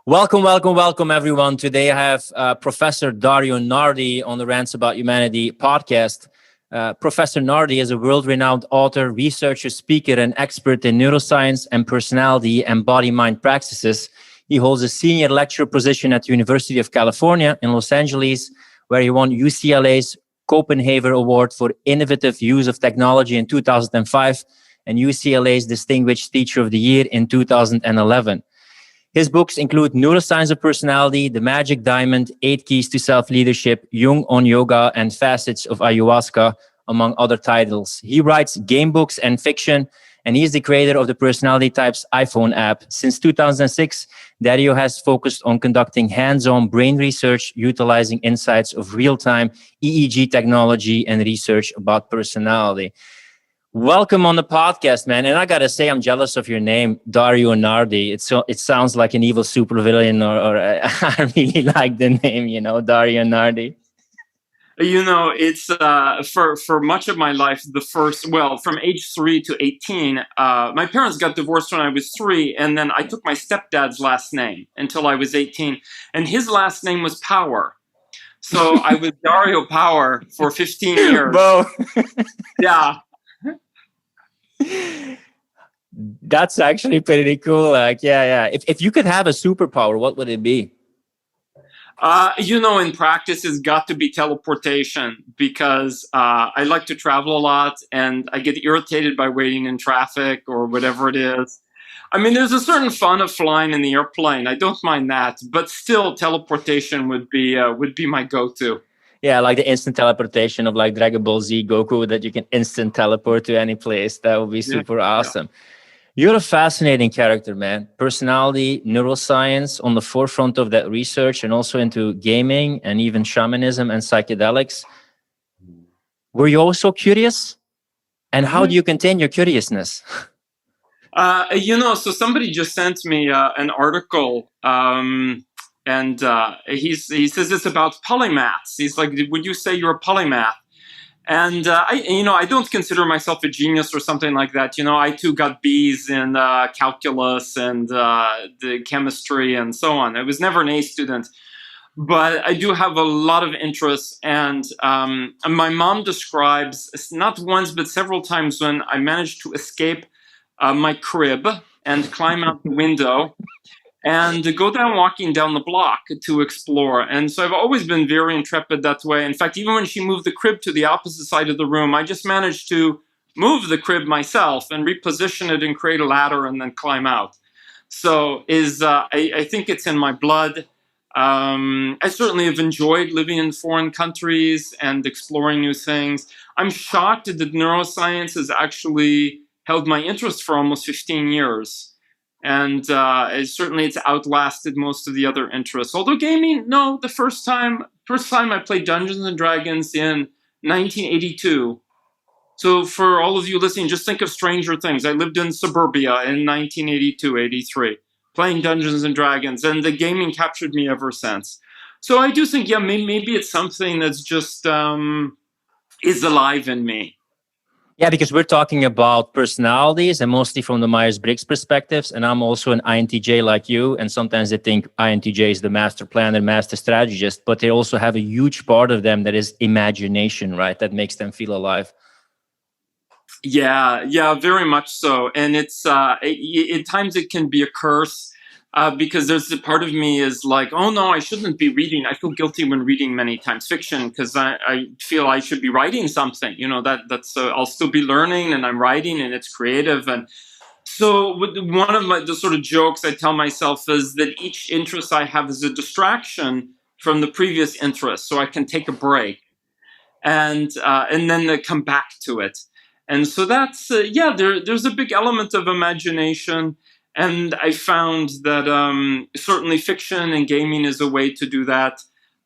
Welcome, everyone. Today I have Professor Dario Nardi on the Rants About Humanity podcast. Professor Nardi is a world-renowned author, researcher, speaker, and expert in neuroscience and personality and body-mind practices. He holds a senior lecturer position at the University of California in Los Angeles, where he won UCLA's Copenhagen Award for Innovative Use of Technology in 2005 and UCLA's Distinguished Teacher of the Year in 2011. His books include Neuroscience of Personality, The Magic Diamond, 8 Keys to Self-Leadership, Jung on Yoga, and Facets of Ayahuasca, among other titles. He writes game books and fiction, and he is the creator of the Personality Types iPhone app. Since 2006, Dario has focused on conducting hands-on brain research, utilizing insights of real-time EEG technology and research about personality. Welcome on the podcast, man. And I got to say, I'm jealous of your name, Dario Nardi. It sounds like an evil supervillain, or I really like the name, Dario Nardi. It's for much of my life, from age 3 to 18, my parents got divorced when I was 3, and then I took my stepdad's last name until I was 18, and his last name was Power. So I was Dario Power for 15 years. Whoa. Yeah. That's actually pretty cool. Yeah. If you could have a superpower, what would it be? In practice, it's got to be teleportation, because I like to travel a lot and I get irritated by waiting in traffic or whatever it is. I mean, there's a certain fun of flying in the airplane. I don't mind that, but still teleportation would be my go-to. Yeah, like the instant teleportation of like Dragon Ball Z Goku, that you can instant teleport to any place. That would be super awesome. Yeah. You're a fascinating character, man. Personality, neuroscience on the forefront of that research, and also into gaming and even shamanism and psychedelics. Were you also curious? And how do you contain your curiousness? So somebody just sent me an article, and he says it's about polymaths. He's like, would you say you're a polymath? And I don't consider myself a genius or something like that. I too got B's in calculus and the chemistry and so on. I was never an A student, but I do have a lot of interests. And my mom describes, not once but several times, when I managed to escape my crib and climb out the window and go down walking down the block to explore. And so I've always been very intrepid that way. In fact, even when she moved the crib to the opposite side of the room, I just managed to move the crib myself and reposition it and create a ladder and then climb out. So I think it's in my blood. I certainly have enjoyed living in foreign countries and exploring new things. I'm shocked that neuroscience has actually held my interest for almost 15 years. And certainly it's outlasted most of the other interests. Although gaming, no, the first time I played Dungeons and Dragons in 1982. So for all of you listening, just think of Stranger Things. I lived in suburbia in 1982, 83, playing Dungeons and Dragons, and the gaming captured me ever since. So I do think, maybe it's something that's just is alive in me. Yeah, because we're talking about personalities, and mostly from the Myers-Briggs perspectives. And I'm also an INTJ like you. And sometimes they think INTJ is the master planner, master strategist, but they also have a huge part of them that is imagination, right? That makes them feel alive. Yeah, very much so. And it's at times it can be a curse. Because there's a part of me is like, oh no, I shouldn't be reading. I feel guilty when reading many times fiction, because I feel I should be writing something. That's I'll still be learning, and I'm writing, and it's creative. And so one of the sort of jokes I tell myself is that each interest I have is a distraction from the previous interest, so I can take a break and then come back to it. And so that's there's a big element of imagination. And I found that certainly fiction and gaming is a way to do that.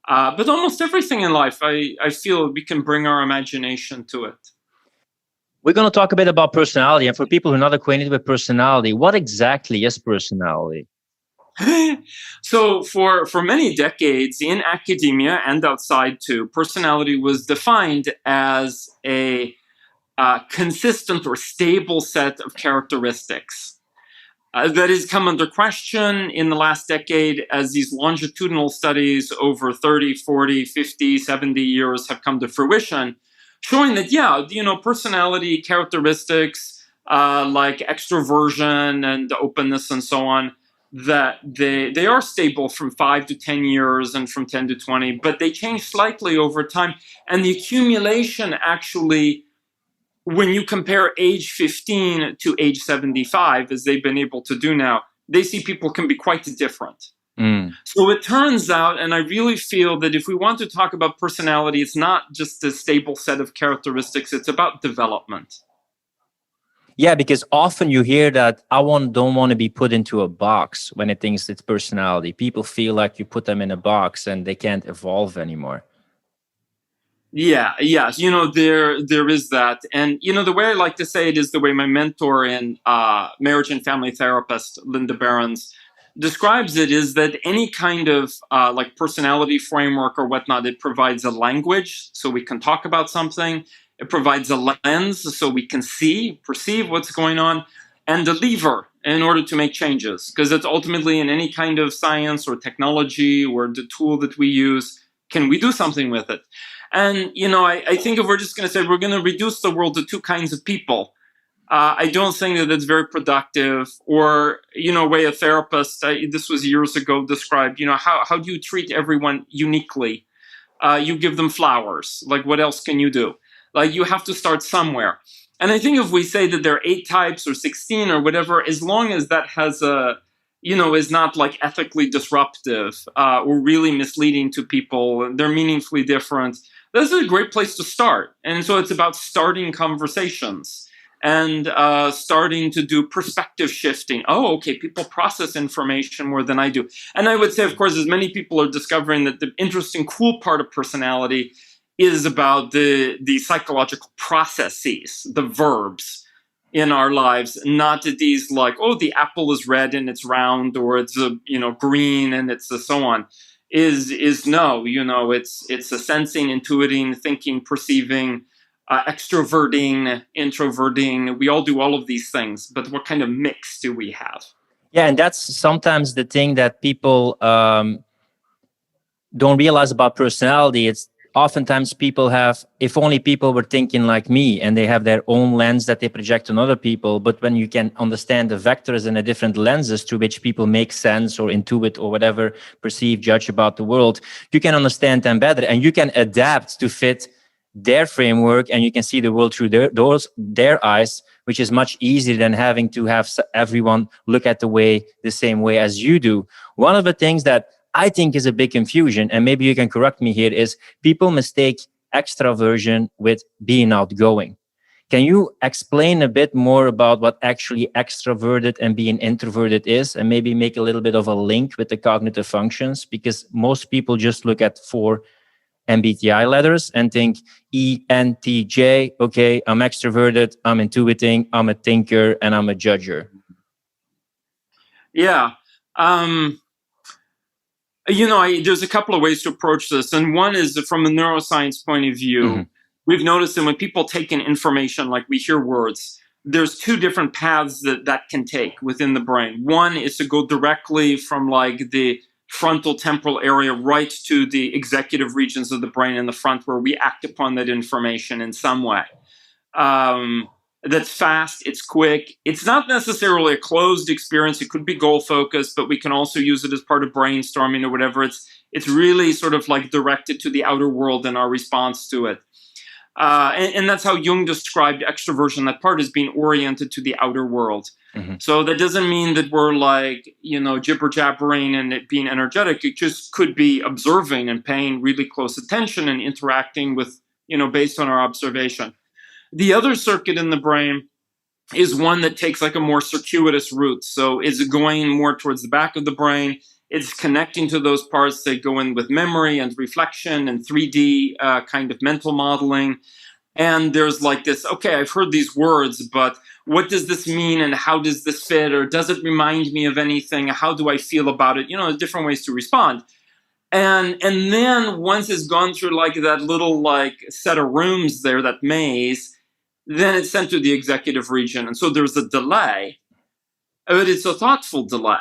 But almost everything in life, I feel we can bring our imagination to it. We're going to talk a bit about personality. And for people who are not acquainted with personality, what exactly is personality? So for many decades in academia and outside too, personality was defined as a consistent or stable set of characteristics. that has come under question in the last decade as these longitudinal studies over 30, 40, 50, 70 years have come to fruition, showing that, yeah, personality characteristics like extroversion and openness and so on, that they are stable from 5 to 10 years and from 10 to 20, but they change slightly over time. And the accumulation actually, when you compare age 15 to age 75, as they've been able to do now, they see people can be quite different. So it turns out, and I really feel that if we want to talk about personality, it's not just a stable set of characteristics, it's about development. Yeah, because often you hear that don't want to be put into a box when it thinks it's personality. People feel like you put them in a box and they can't evolve anymore. Yeah, yes, there is that. And, the way I like to say it is the way my mentor and marriage and family therapist, Linda Behrens, describes it, is that any kind of like personality framework or whatnot, it provides a language so we can talk about something. It provides a lens so we can perceive what's going on, and a lever in order to make changes. Because it's ultimately in any kind of science or technology or the tool that we use, can we do something with it? And, I think if we're just going to say we're going to reduce the world to two kinds of people, I don't think that it's very productive. Or, way a therapist, this was years ago, described, how do you treat everyone uniquely? You give them flowers. Like, what else can you do? Like, you have to start somewhere. And I think if we say that there are 8 types or 16 or whatever, as long as that has is not like ethically disruptive or really misleading to people, they're meaningfully different, this is a great place to start. And so it's about starting conversations and starting to do perspective shifting. Oh, okay, people process information more than I do. And I would say, of course, as many people are discovering, that the interesting, cool part of personality is about the psychological processes, the verbs in our lives, not these like, oh, the apple is red and it's round, or it's green and it's so on. Is no, it's a sensing, intuiting, thinking, perceiving, extroverting, introverting. We all do all of these things, but what kind of mix do we have? Yeah, and that's sometimes the thing that people don't realize about personality. It's oftentimes people have, if only people were thinking like me, and they have their own lens that they project on other people. But when you can understand the vectors and the different lenses through which people make sense or intuit or whatever, perceive, judge about the world, you can understand them better, and you can adapt to fit their framework, and you can see the world through their eyes, which is much easier than having to have everyone look at the same way as you do. One of the things that I think is a big confusion, and maybe you can correct me here, is people mistake extraversion with being outgoing. Can you explain a bit more about what actually extroverted and being introverted is, and maybe make a little bit of a link with the cognitive functions? Because most people just look at 4 MBTI letters and think ENTJ, okay, I'm extroverted, I'm intuiting, I'm a thinker, and I'm a judger. Yeah. There's a couple of ways to approach this. And one is from a neuroscience point of view. Mm-hmm. We've noticed that when people take in information, like we hear words, there's 2 different paths that can take within the brain. One is to go directly from like the frontal temporal area right to the executive regions of the brain in the front, where we act upon that information in some way. That's fast, it's quick. It's not necessarily a closed experience. It could be goal focused, but we can also use it as part of brainstorming or whatever. It's really sort of like directed to the outer world and our response to it. And that's how Jung described extroversion, that part is being oriented to the outer world. Mm-hmm. So that doesn't mean that we're like, jibber jabbering and it being energetic. It just could be observing and paying really close attention and interacting with, based on our observation. The other circuit in the brain is one that takes like a more circuitous route. So it's going more towards the back of the brain. It's connecting to those parts that go in with memory and reflection and 3D kind of mental modeling. And there's like this, okay, I've heard these words, but what does this mean and how does this fit? Or does it remind me of anything? How do I feel about it? Different ways to respond. And then once it's gone through like that little like set of rooms there, that maze, then it's sent to the executive region. And so there's a delay. but it's a thoughtful delay.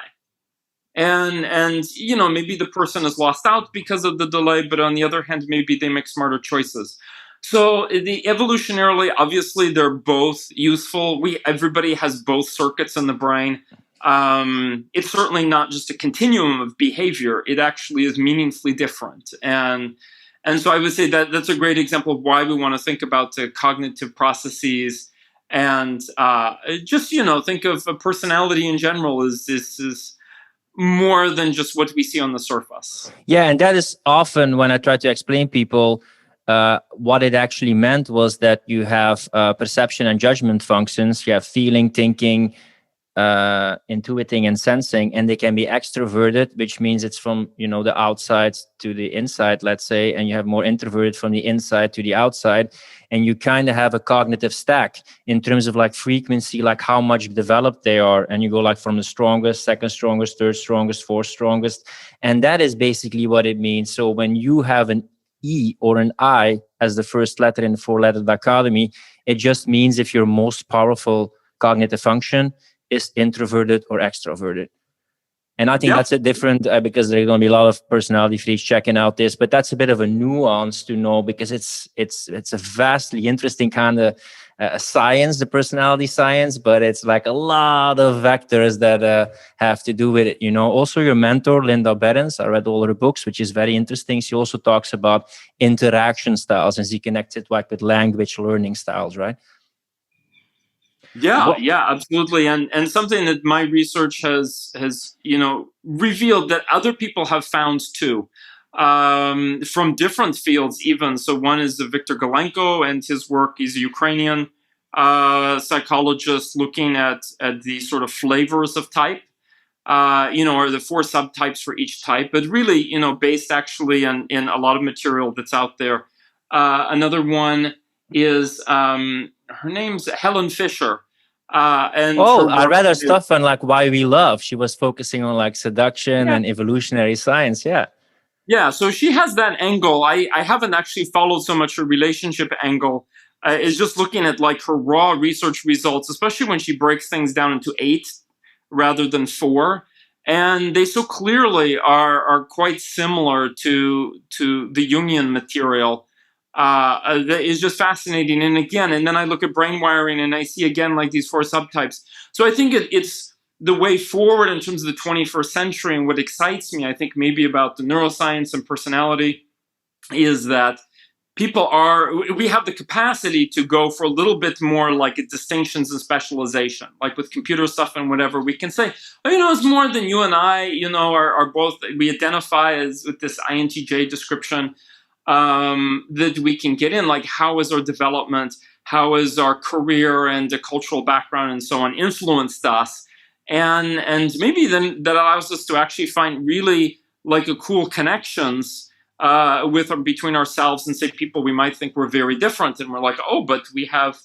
And maybe the person is lost out because of the delay, but on the other hand, maybe they make smarter choices. So evolutionarily, obviously, they're both useful. Everybody has both circuits in the brain. It's certainly not just a continuum of behavior. It actually is meaningfully different. And so I would say that that's a great example of why we want to think about the cognitive processes, and just think of a personality in general is more than just what we see on the surface. Yeah, and that is often when I try to explain people what it actually meant was that you have perception and judgment functions. You have feeling, thinking, intuiting, and sensing, and they can be extroverted, which means it's from the outside to the inside, let's say, and you have more introverted from the inside to the outside, and you kind of have a cognitive stack in terms of like frequency, like how much developed they are, and you go like from the strongest, second strongest, third strongest, fourth strongest, and that is basically what it means. So when you have an E or an I as the first letter in the four-letter dichotomy, it just means if your most powerful cognitive function is introverted or extroverted. And I think that's a different, because there's going to be a lot of personality freaks checking out this, but that's a bit of a nuance to know, because it's a vastly interesting kind of science, the personality science, but it's like a lot of vectors that have to do with it. Also your mentor, Linda Behrens, I read all her books, which is very interesting. She also talks about interaction styles, and she connects it like with language learning styles, right? Yeah, absolutely. And something that my research has revealed that other people have found too, from different fields even. So one is Viktor Galenko and his work. He's a Ukrainian psychologist looking at the sort of flavors of type, or the 4 subtypes for each type, but really, based actually in a lot of material that's out there. Another one is, her name's Helen Fisher. I read her stuff on like Why We Love. She was focusing on like seduction and evolutionary science. Yeah, so she has that angle. I haven't actually followed so much her relationship angle. Is just looking at like her raw research results, especially when she breaks things down into 8 rather than 4. And they so clearly are quite similar to the Jungian material. That is just fascinating. And then I look at brain wiring and I see again like these 4 subtypes. So I think it's the way forward in terms of the 21st century. And what excites me, I think, maybe about the neuroscience and personality is that we have the capacity to go for a little bit more like distinctions and specialization, like with computer stuff and whatever. We can say, it's more than you and I, are both, we identify as with this INTJ description. That we can get in, like how is our development, how is our career and the cultural background and so on influenced us, and maybe then that allows us to actually find really like a cool connections between ourselves and say people we might think we're very different, and we're like, oh, but we have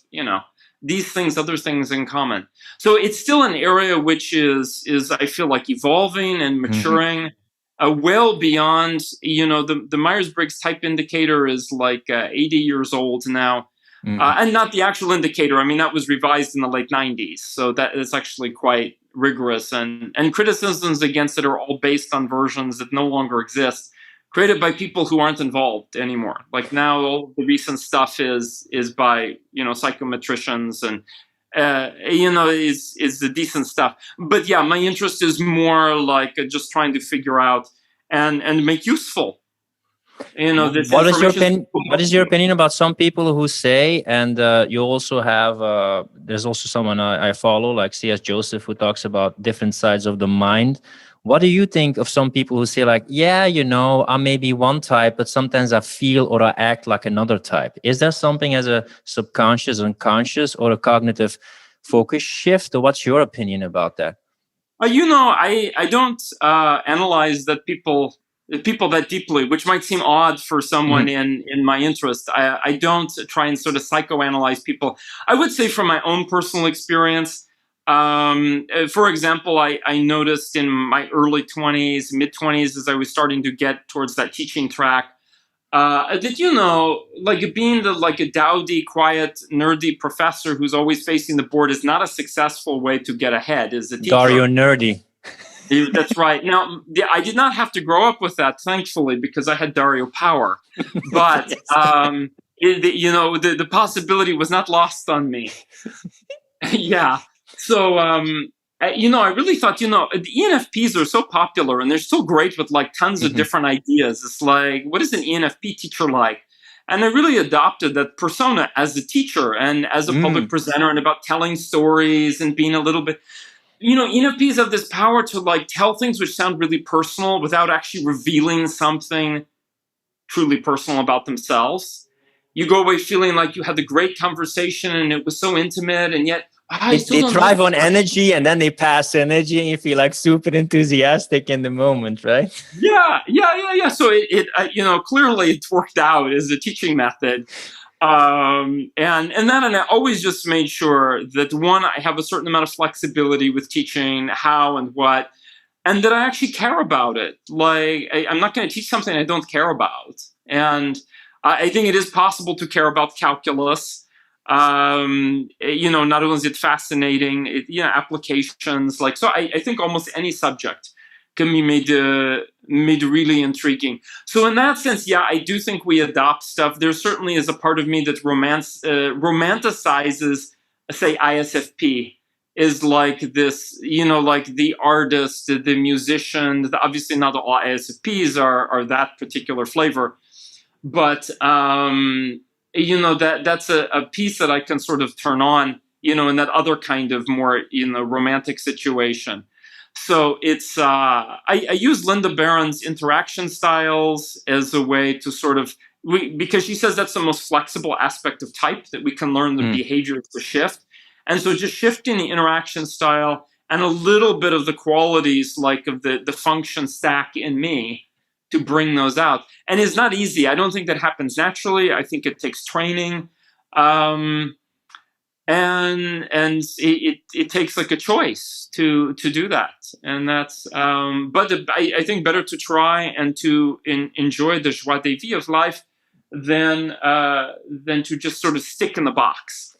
these things, other things in common. So it's still an area which is I feel like evolving and maturing. Mm-hmm. Well beyond, the Myers-Briggs type indicator is like 80 years old now. Mm-hmm. And not the actual indicator. I mean, that was revised in the late 90s. So that is actually quite rigorous. And criticisms against it are all based on versions that no longer exist, created by people who aren't involved anymore. Like now, all the recent stuff is by, psychometricians and is the decent stuff. But yeah, my interest is more like just trying to figure out and make useful. This what is your opinion about some people who say, and you also have there's also someone I follow, like C.S. Joseph, who talks about different sides of the mind. What do you think of some people who say like, I may be one type, but sometimes I feel or I act like another type? Is there something as a subconscious, unconscious, or a cognitive focus shift? Or what's your opinion about that? I don't analyze that people that deeply, which might seem odd for someone in my interest. I don't try and sort of psychoanalyze people. I would say from my own personal experience, for example, I noticed in my early 20s, mid 20s, as I was starting to get towards that teaching track, Did you know, like being like a dowdy, quiet, nerdy professor who's always facing the board is not a successful way to get ahead as a teacher. Dario Nardi. That's right. Now, I did not have to grow up with that, thankfully, because I had Dario power. But the possibility was not lost on me. Yeah. So I really thought, the ENFPs are so popular and they're so great with like tons of different ideas. It's like, what is an ENFP teacher like? And I really adopted that persona as a teacher and as a public presenter, and about telling stories and being a little bit, ENFPs have this power to like tell things which sound really personal without actually revealing something truly personal about themselves. You go away feeling like you had the great conversation and it was so intimate, and yet they thrive on energy, and then they pass energy, and you feel like super enthusiastic in the moment, right? Yeah. So it clearly it worked out as a teaching method. And then I always just made sure that, one, I have a certain amount of flexibility with teaching how and what, and that I actually care about it. Like, I'm not going to teach something I don't care about. And I think it is possible to care about calculus. Not only is it fascinating, applications, like, so I think almost any subject can be made really intriguing. So in that sense, yeah, I do think we adopt stuff. There certainly is a part of me that romanticizes, say, ISFP is like this, like the artist, the musician. Obviously, not all ISFPs are that particular flavor, but that's a piece that I can sort of turn on, in that other kind of more, romantic situation. So it's I use Linda Barron's interaction styles as a way to sort of, because she says that's the most flexible aspect of type, that we can learn the behavior to shift. And so just shifting the interaction style and a little bit of the qualities, like of the function stack in me, to bring those out. And it's not easy. I don't think that happens naturally. I think it takes training. And it takes like a choice to do that, and that's but I think better to try and to enjoy the joie de vivre of life than to just sort of stick in the box.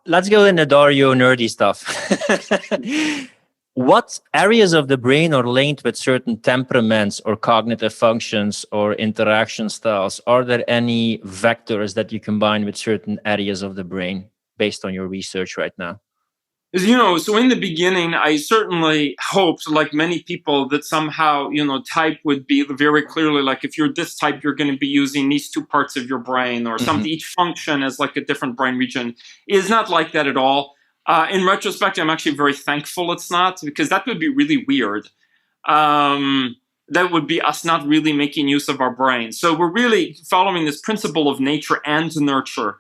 Let's go into Dario nerdy stuff. What areas of the brain are linked with certain temperaments or cognitive functions or interaction styles? Are there any vectors that you combine with certain areas of the brain, based on your research right now? So in the beginning, I certainly hoped, like many people, that somehow, type would be very clearly like, if you're this type, you're going to be using these two parts of your brain, or something. Each function is like a different brain region. It is not like that at all. In retrospect, I'm actually very thankful it's not, because that would be really weird. That would be us not really making use of our brain. So we're really following this principle of nature and nurture.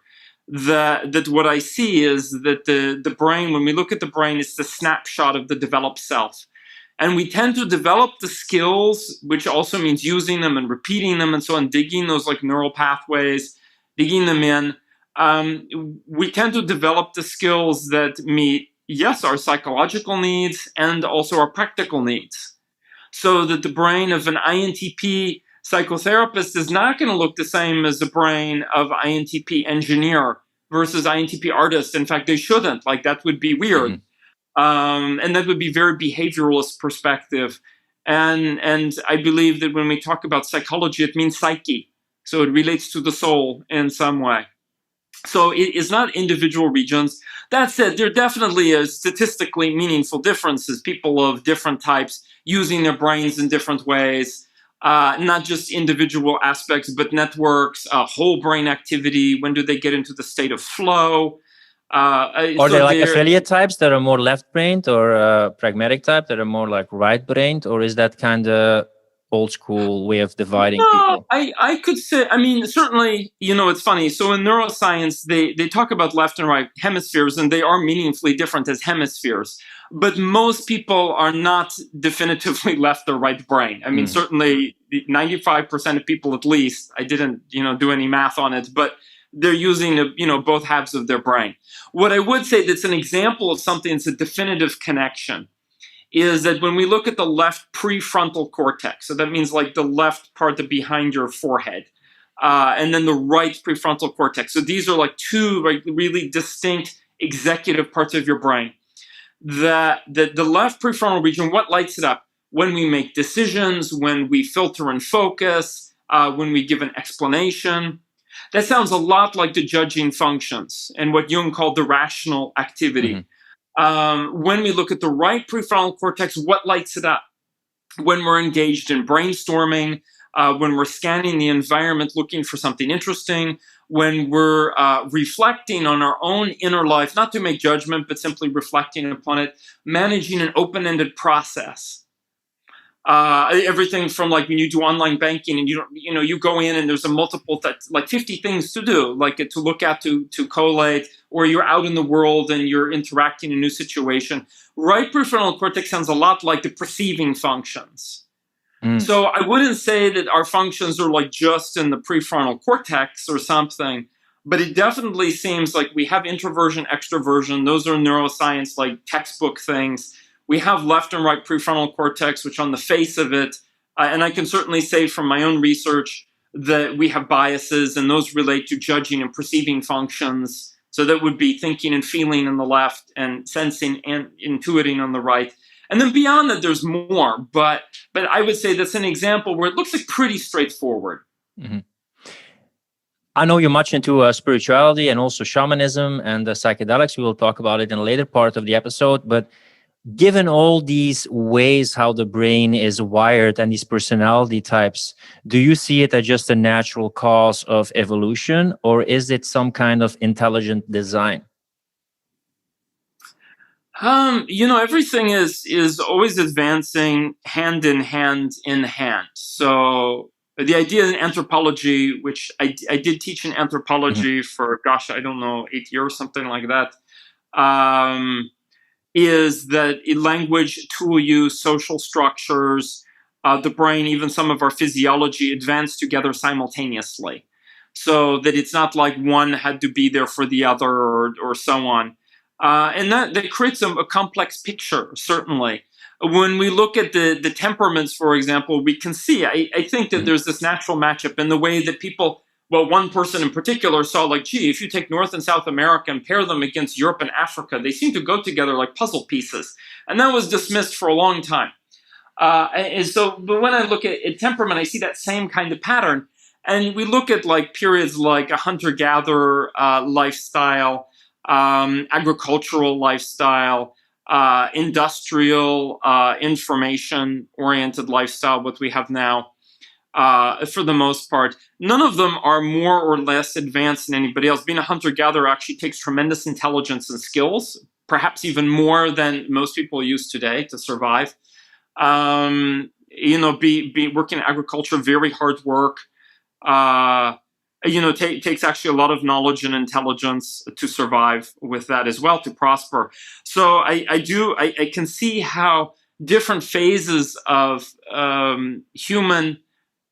That what I see is that the brain, when we look at the brain, it's the snapshot of the developed self. And we tend to develop the skills, which also means using them and repeating them and so on, digging those like neural pathways, digging them in. We tend to develop the skills that meet, yes, our psychological needs and also our practical needs. So that the brain of an INTP psychotherapist is not going to look the same as the brain of INTP engineer versus INTP artist. In fact, they shouldn't. Like, that would be weird. And that would be very behavioralist perspective. And I believe that when we talk about psychology, it means psyche. So it relates to the soul in some way. So it is not individual regions. That said, there definitely is statistically meaningful differences. People of different types using their brains in different ways. Not just individual aspects, but networks, whole brain activity. When do they get into the state of flow? Are there like affiliate types that are more left-brained, or pragmatic type that are more like right-brained? Or is that kind of old school way of dividing people? I could say, certainly, it's funny. So in neuroscience, they talk about left and right hemispheres, and they are meaningfully different as hemispheres. But most people are not definitively left or right brain. Certainly 95% of people, at least, I didn't, do any math on it, but they're using, both halves of their brain. What I would say that's an example of something that's a definitive connection is that when we look at the left prefrontal cortex, so that means like the left part behind your forehead, and then the right prefrontal cortex. So these are like two really distinct executive parts of your brain. The left prefrontal region, what lights it up? When we make decisions, when we filter and focus, when we give an explanation. That sounds a lot like the judging functions and what Jung called the rational activity. When we look at the right prefrontal cortex, what lights it up? When we're engaged in brainstorming, when we're scanning the environment looking for something interesting, when we're reflecting on our own inner life, not to make judgment, but simply reflecting upon it, managing an open-ended process. Everything from like when you do online banking and you go in and there's a multiple, like 50 things to do, like to look at, to collate, or you're out in the world and you're interacting in a new situation. Right prefrontal cortex sounds a lot like the perceiving functions. So I wouldn't say that our functions are like just in the prefrontal cortex or something, but it definitely seems like we have introversion, extroversion. Those are neuroscience, like textbook things. We have left and right prefrontal cortex, which on the face of it, and I can certainly say from my own research that we have biases, and those relate to judging and perceiving functions. So that would be thinking and feeling on the left and sensing and intuiting on the right. And then beyond that, there's more. But I would say that's an example where it looks like pretty straightforward. I know you're much into spirituality and also shamanism and psychedelics. We will talk about it in a later part of the episode. But given all these ways how the brain is wired and these personality types, do you see it as just a natural cause of evolution, or is it some kind of intelligent design? Everything is always advancing hand in hand in hand. So the idea in anthropology, which I did teach in anthropology for, I don't know, 8 years, something like that, is that language, tool use, social structures, the brain, even some of our physiology advance together simultaneously. So that it's not like one had to be there for the other or so on. And that creates a complex picture, certainly. When we look at the temperaments, for example, we can see, I think that there's this natural matchup in the way that people, one person in particular saw like, gee, if you take North and South America and pair them against Europe and Africa, they seem to go together like puzzle pieces. And that was dismissed for a long time. But when I look at temperament, I see that same kind of pattern. And we look at like periods like a hunter-gatherer lifestyle, agricultural lifestyle, industrial, information-oriented lifestyle, what we have now, for the most part. None of them are more or less advanced than anybody else. Being a hunter-gatherer actually takes tremendous intelligence and skills, perhaps even more than most people use today to survive. Be working in agriculture, very hard work. Takes actually a lot of knowledge and intelligence to survive with that as well, to prosper. So I can see how different phases of human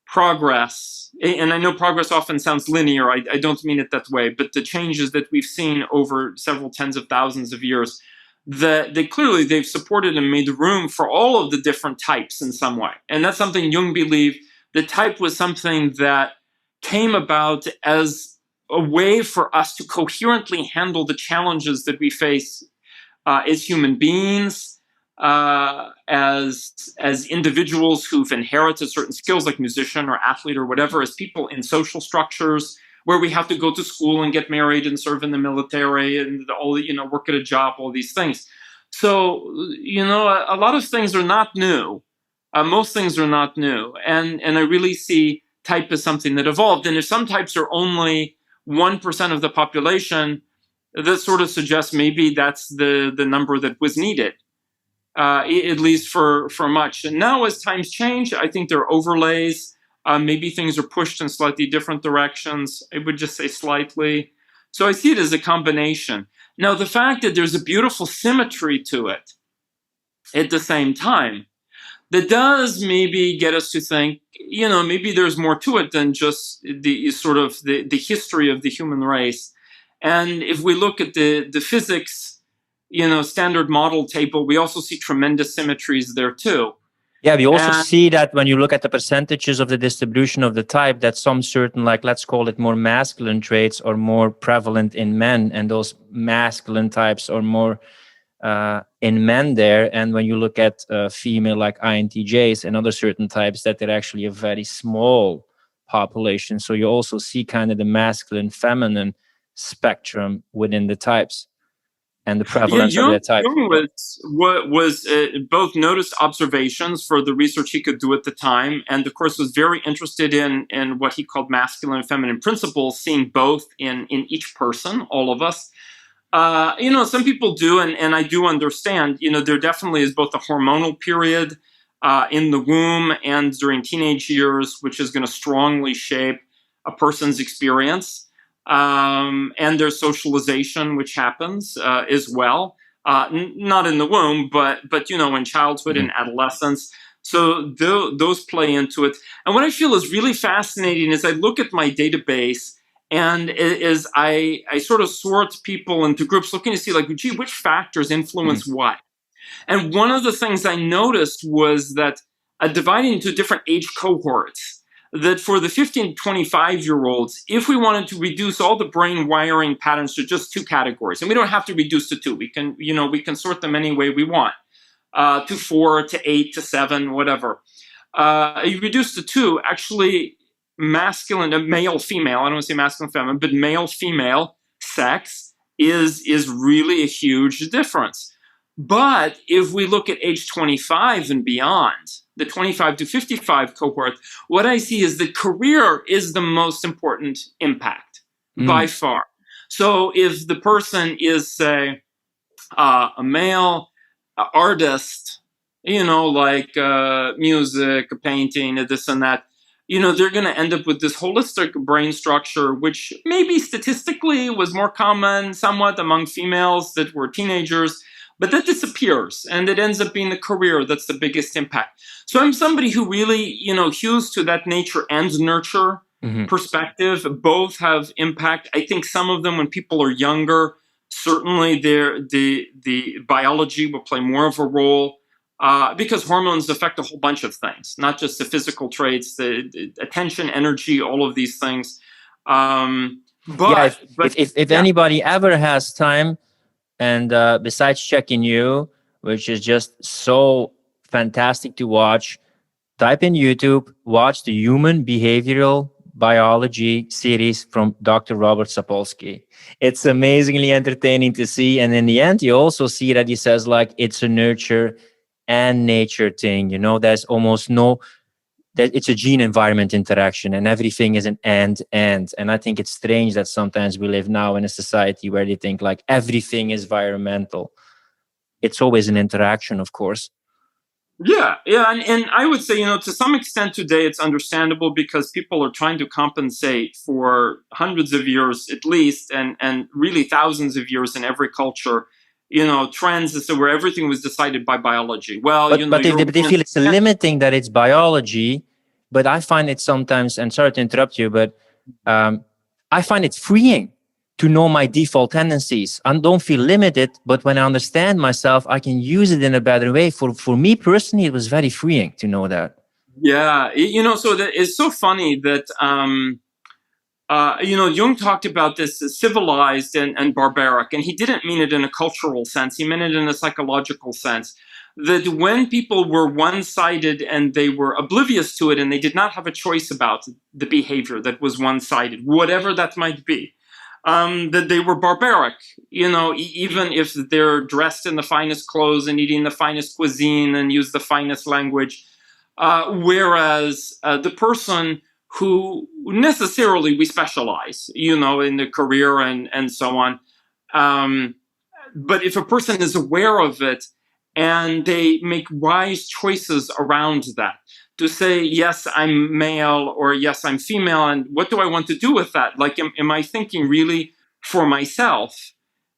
progress, and I know progress often sounds linear, I don't mean it that way, but the changes that we've seen over several tens of thousands of years, they've supported and made room for all of the different types in some way. And that's something Jung believed. The type was something that came about as a way for us to coherently handle the challenges that we face as human beings, as individuals who've inherited certain skills like musician or athlete or whatever, as people in social structures where we have to go to school and get married and serve in the military and all, work at a job, all these things. So, a lot of things are not new. Most things are not new. And I really see type is something that evolved. And if some types are only 1% of the population, that sort of suggests maybe that's the number that was needed, at least for much. And now as times change, I think there are overlays. Maybe things are pushed in slightly different directions. I would just say slightly. So I see it as a combination. Now, the fact that there's a beautiful symmetry to it at the same time, that does maybe get us to think, maybe there's more to it than just the sort of the history of the human race. And if we look at the physics, standard model table, we also see tremendous symmetries there too. Yeah, we also And see that when you look at the percentages of the distribution of the type, that some certain, like, let's call it more masculine traits are more prevalent in men, and those masculine types are more in men there. And when you look at female, like INTJs and other certain types, that they're actually a very small population. So you also see kind of the masculine, feminine spectrum within the types and the yeah, prevalence of their type. Jung was both noticed observations for the research he could do at the time, and of course was very interested in what he called masculine and feminine principles, seeing both in each person, all of us. Some people do, and I do understand. There definitely is both a hormonal period in the womb and during teenage years, which is going to strongly shape a person's experience. And there's socialization, which happens as well, not in the womb, but in childhood and adolescence. So those play into it. And what I feel is really fascinating is I look at my database, and as I sort of sort people into groups, looking to see, like, gee, which factors influence what. And one of the things I noticed was that dividing into different age cohorts, that for the 15 to 25-year-olds, if we wanted to reduce all the brain wiring patterns to just two categories, and we don't have to reduce to two, we can sort them any way we want, to 4, to 8, to 7, whatever. You reduce to two, actually, masculine, male, female, I don't want to say masculine, feminine, but male, female sex is really a huge difference. But if we look at age 25 and beyond, the 25 to 55 cohort, what I see is that career is the most important impact by far. So if the person is, say, a male artist, like music, painting, this and that, they're going to end up with this holistic brain structure, which maybe statistically was more common somewhat among females that were teenagers, but that disappears, and it ends up being the career that's the biggest impact. So I'm somebody who really, hews to that nature and nurture perspective. Both have impact. I think some of them, when people are younger, certainly the biology will play more of a role, because hormones affect a whole bunch of things, not just the physical traits, the attention, energy, all of these things. If anybody ever has time, and besides checking you, which is just so fantastic to watch, type in YouTube, watch the Human Behavioral Biology series from Dr. Robert Sapolsky. It's amazingly entertaining to see. And in the end, you also see that he says, like, it's a nurture and nature thing. There's almost that it's a gene environment interaction, and everything is an and. And I think it's strange that sometimes we live now in a society where they think like everything is environmental. It's always an interaction, of course. Yeah. And I would say, to some extent today, it's understandable because people are trying to compensate for hundreds of years at least, and really thousands of years in every culture, trends as to where everything was decided by biology. Well, but they feel it's limiting that it's biology. But I find it sometimes, and sorry to interrupt you, but I find it freeing to know my default tendencies. I don't feel limited, but when I understand myself, I can use it in a better way. For me personally, it was very freeing to know that. Yeah, so it's so funny that, Jung talked about this as civilized and barbaric, and he didn't mean it in a cultural sense. He meant it in a psychological sense. That when people were one-sided and they were oblivious to it and they did not have a choice about the behavior that was one-sided, whatever that might be, that they were barbaric, even if they're dressed in the finest clothes and eating the finest cuisine and use the finest language. Whereas the person who necessarily we specialize, in the career and so on. But if a person is aware of it, and they make wise choices around that, to say, yes, I'm male, or yes, I'm female, and what do I want to do with that? Like, am I thinking really for myself?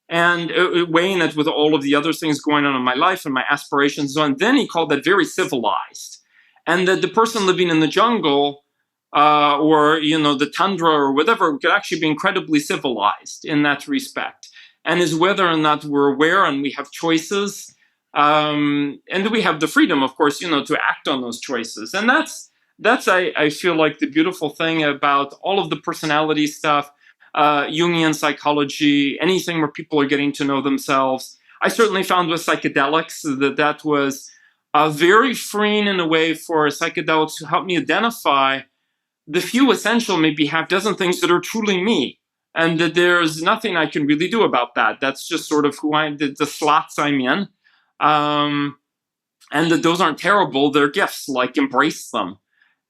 And weighing it with all of the other things going on in my life and my aspirations. And then he called that very civilized. And that the person living in the jungle, or, the tundra or whatever, could actually be incredibly civilized in that respect. And is whether or not we're aware and we have choices, And we have the freedom, of course, to act on those choices. And that's I feel like the beautiful thing about all of the personality stuff, Jungian psychology, anything where people are getting to know themselves. I certainly found with psychedelics that was very freeing in a way for psychedelics to help me identify the few essential, maybe half dozen things that are truly me. And that there's nothing I can really do about that. That's just sort of who the slots I'm in. And that those aren't terrible, they're gifts, like embrace them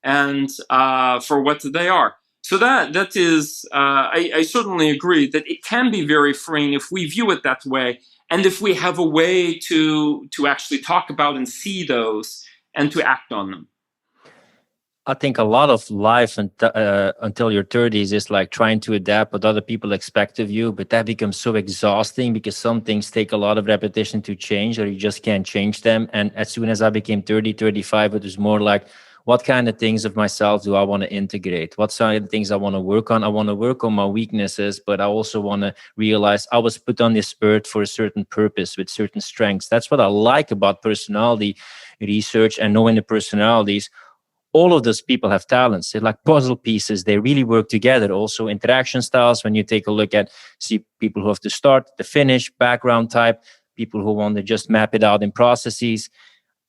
and for what they are. So that is, I certainly agree that it can be very freeing if we view it that way, and if we have a way to actually talk about and see those and to act on them. I think a lot of life until your 30s is like trying to adapt what other people expect of you, but that becomes so exhausting because some things take a lot of repetition to change, or you just can't change them. And as soon as I became 30, 35, it was more like, what kind of things of myself do I want to integrate? What kind of things I want to work on? I want to work on my weaknesses, but I also want to realize I was put on this earth for a certain purpose with certain strengths. That's what I like about personality research and knowing the personalities. All of those people have talents. They're like puzzle pieces. They really work together. Also, interaction styles, when you take a look at, see people who have to start, the finish, background type, people who want to just map it out in processes.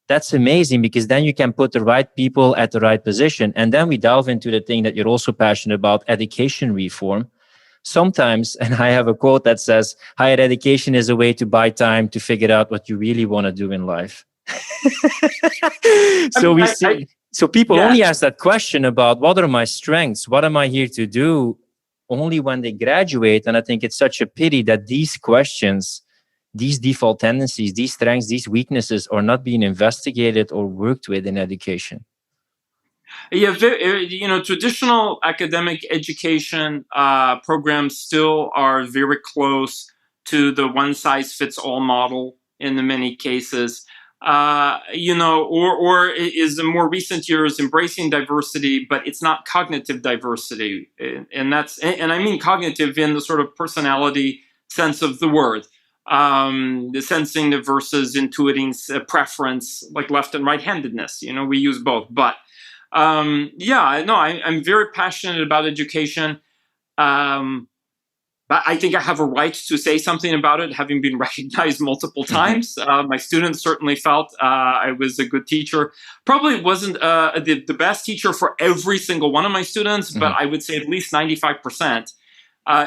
That's amazing, because then you can put the right people at the right position. And then we delve into the thing that you're also passionate about, education reform. Sometimes, and I have a quote that says, higher education is a way to buy time to figure out what you really want to do in life. So people only ask that question about what are my strengths? What am I here to do? Only when they graduate. And I think it's such a pity that these questions, these default tendencies, these strengths, these weaknesses are not being investigated or worked with in education. Yeah, traditional academic education programs still are very close to the one-size-fits-all model in many cases. Or is in more recent years embracing diversity, but it's not cognitive diversity, and I mean cognitive in the sort of personality sense of the word, the sensing versus intuiting preference, like left and right-handedness. We use both, but I'm very passionate about education. But I think I have a right to say something about it, having been recognized multiple times. My students certainly felt I was a good teacher. Probably wasn't the best teacher for every single one of my students, but I would say at least 95%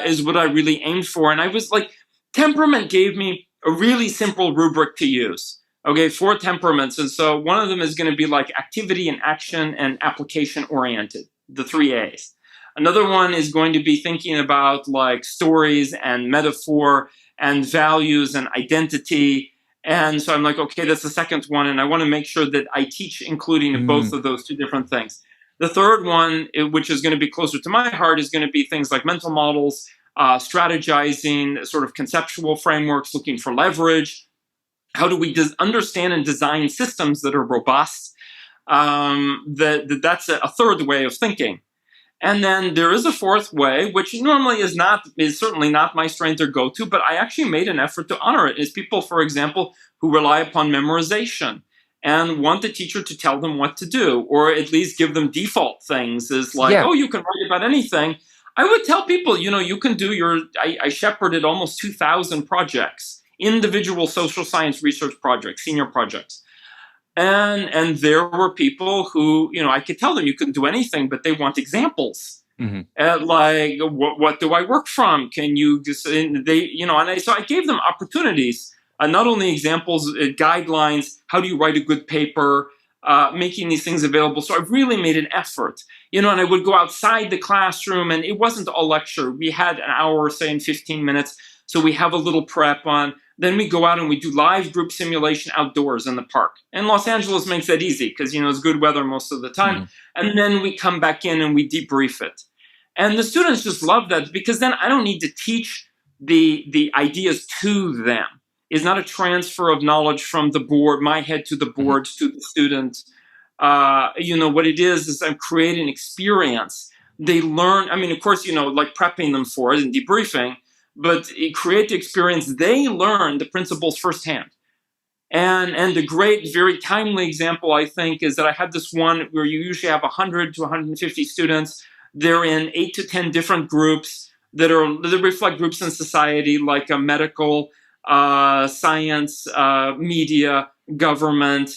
is what I really aimed for. And I was like, temperament gave me a really simple rubric to use. Okay, 4 temperaments. And so one of them is going to be like activity and action and application oriented, the 3 A's. Another one is going to be thinking about like stories and metaphor and values and identity. And so I'm like, okay, that's the second one. And I want to make sure that I teach including both of those 2 different things. The third one, which is going to be closer to my heart, is going to be things like mental models, strategizing, sort of conceptual frameworks, looking for leverage. How do we understand and design systems that are robust? That's a third way of thinking. And then there is a fourth way, which normally is certainly not my strength or go-to, but I actually made an effort to honor it. Is people, for example, who rely upon memorization and want the teacher to tell them what to do, or at least give them default things, is like, oh, you can write about anything. I would tell people, you can do I shepherded almost 2,000 projects, individual social science research projects, senior projects. And there were people who, I could tell them you can do anything, but they want examples. Like, what do I work from? Can you just, so I gave them opportunities, not only examples, guidelines, how do you write a good paper, making these things available. So I really made an effort, and I would go outside the classroom, and it wasn't all lecture. We had an hour, say, in 15 minutes. So we have a little prep on. Then we go out and we do live group simulation outdoors in the park. And Los Angeles makes that easy because, it's good weather most of the time. And then we come back in and we debrief it. And the students just love that, because then I don't need to teach the ideas to them. It's not a transfer of knowledge from the board, my head to the board, to the student. What it is I'm creating experience. They learn, of course, like prepping them for it and debriefing, but create the experience. They learn the principles firsthand. And the great, very timely example, I think, is that I had this one where you usually have 100 to 150 students. They're in 8 to 10 different groups that reflect groups in society, like a medical, science, media, government,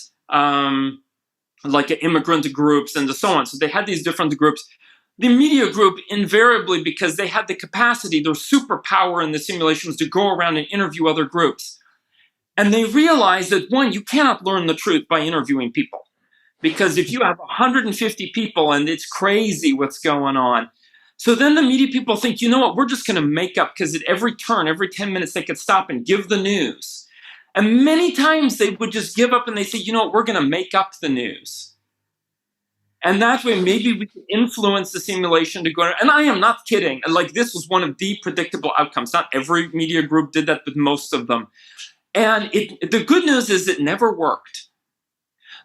like immigrant groups, and so on. So they had these different groups. The media group, invariably, because they had the capacity, their superpower in the simulations, to go around and interview other groups. And they realized that, one, you cannot learn the truth by interviewing people. Because if you have 150 people and it's crazy what's going on, so then the media people think, you know what, we're just going to make up, because at every turn, every 10 minutes, they could stop and give the news. And many times they would just give up and they say, you know what, we're going to make up the news. And that way, maybe we can influence the simulation to go. And I am not kidding. Like, this was one of the predictable outcomes. Not every media group did that, but most of them. And the good news is it never worked.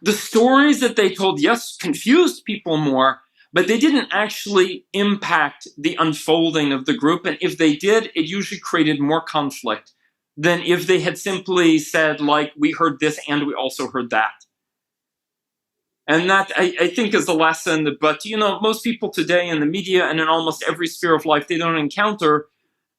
The stories that they told, yes, confused people more, but they didn't actually impact the unfolding of the group. And if they did, it usually created more conflict than if they had simply said, like, we heard this and we also heard that. And that, I think, is the lesson. But, you know, most people today in the media and in almost every sphere of life, they don't encounter,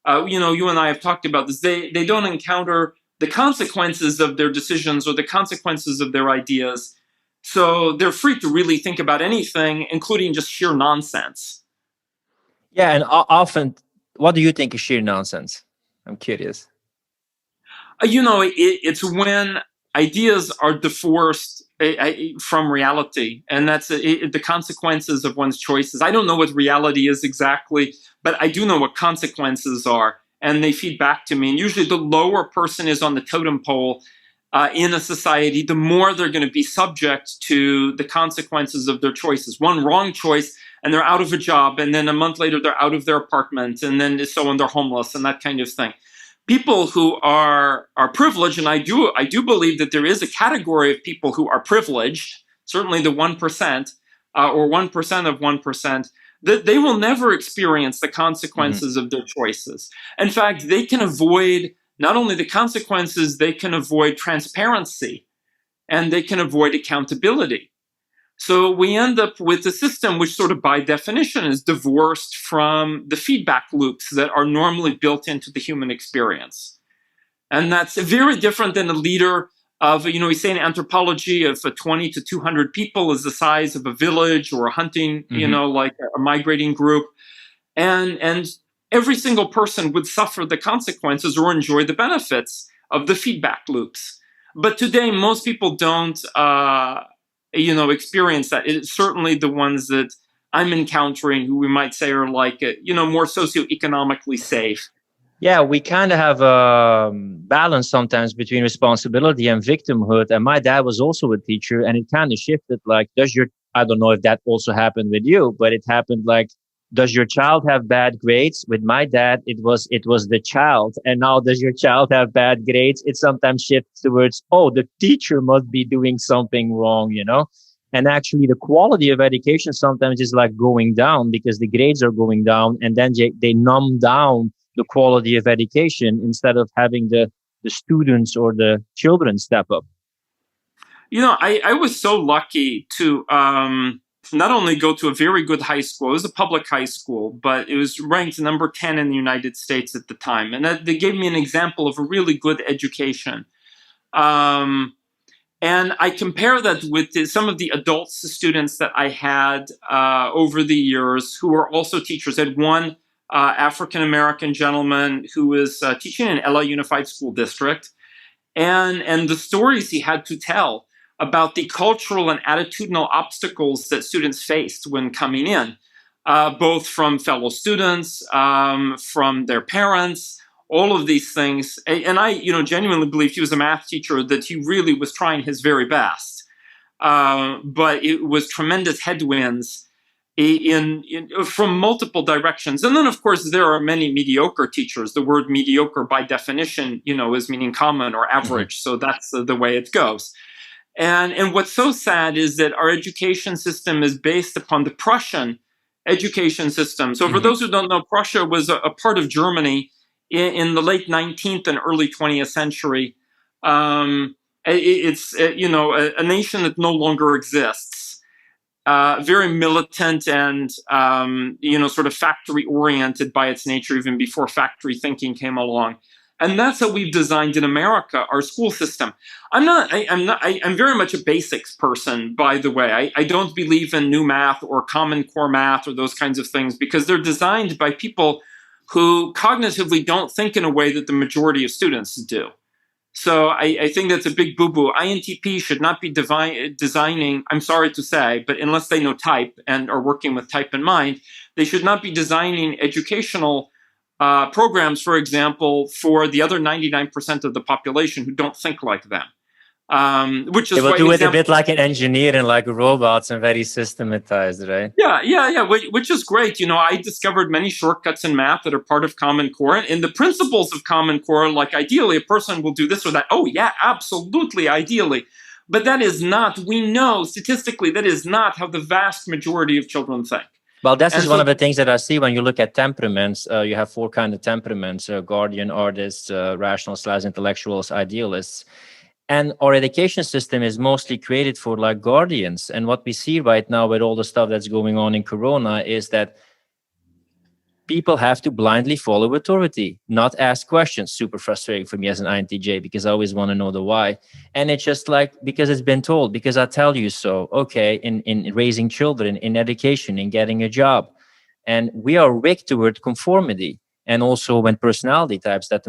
you know, you and I have talked about this, they don't encounter the consequences of their decisions or the consequences of their ideas. So they're free to really think about anything, including just sheer nonsense. Yeah, and often, what do you think is sheer nonsense? I'm curious. You know, it's when ideas are divorced from reality, and that's the consequences of one's choices. I don't know what reality is exactly, but I do know what consequences are, and they feed back to me. And usually the lower person is on the totem pole in a society, the more they're going to be subject to the consequences of their choices. One wrong choice, and they're out of a job, and then a month later they're out of their apartment, and then so on, they're homeless, and that kind of thing. People who are privileged, and I do believe that there is a category of people who are privileged, certainly the 1%, or 1% of 1%, that they will never experience the consequences of their choices. In fact, they can avoid not only the consequences, they can avoid transparency, and they can avoid accountability. So we end up with a system which sort of by definition is divorced from the feedback loops that are normally built into the human experience. And that's very different than a leader of, you know, we say in anthropology of 20 to 200 people is the size of a village or a hunting, you know, like a migrating group. And every single person would suffer the consequences or enjoy the benefits of the feedback loops. But today, most people don't, you know, experience that. It's certainly the ones that I'm encountering who we might say are like, you know, more socioeconomically safe. Yeah, we kind of have a balance sometimes between responsibility and victimhood. And my dad was also a teacher, and it kind of shifted. Like, I don't know if that also happened with you, but it happened like, does your child have bad grades? With my dad, it was the child. And now, does your child have bad grades? It sometimes shifts towards, oh, the teacher must be doing something wrong, you know? And actually, the quality of education sometimes is like going down because the grades are going down, and then they numb down the quality of education instead of having the students or the children step up. You know, I was so lucky to not only go to a very good high school, it was a public high school, but it was ranked number 10 in the United States at the time. And they gave me an example of a really good education. And I compare that with some of the adult students that I had over the years who were also teachers. I had one African-American gentleman who was teaching in LA Unified School District. And the stories he had to tell about the cultural and attitudinal obstacles that students faced when coming in, both from fellow students, from their parents, all of these things. And I, you know, genuinely believe he was a math teacher, that he really was trying his very best. But it was tremendous headwinds from multiple directions. And then, of course, there are many mediocre teachers. The word mediocre, by definition, you know, is meaning common or average. So that's the way it goes. And what's so sad is that our education system is based upon the Prussian education system. So for those who don't know, Prussia was a part of Germany in the late 19th and early 20th century. It's a nation that no longer exists. Very militant and sort of factory oriented by its nature, even before factory thinking came along. And that's how we've designed in America our school system. I'm very much a basics person, by the way. I don't believe in new math or Common Core math or those kinds of things, because they're designed by people who cognitively don't think in a way that the majority of students do. So I think that's a big boo-boo. INTP should not be designing, I'm sorry to say, but unless they know type and are working with type in mind, they should not be designing educational programs, for example, for the other 99% of the population who don't think like them. Which is they will do it a bit like an engineer and like robots and very systematized, right? Yeah. Which is great. I discovered many shortcuts in math that are part of Common Core. And the principles of Common Core, like ideally a person will do this or that. Oh, yeah, absolutely, ideally. But that is not, we know statistically, that is not how the vast majority of children think. Well, this is one of the things that I see when you look at temperaments. You have 4 kinds of temperaments: guardian, artists, rational/intellectuals, idealists. And our education system is mostly created for like guardians. And what we see right now with all the stuff that's going on in Corona is that people have to blindly follow authority, not ask questions. Super frustrating for me as an INTJ, because I always want to know the why. And it's just like, because it's been told, because I tell you so. Okay, in raising children, in education, in getting a job. And we are rigged toward conformity. And also when personality types, that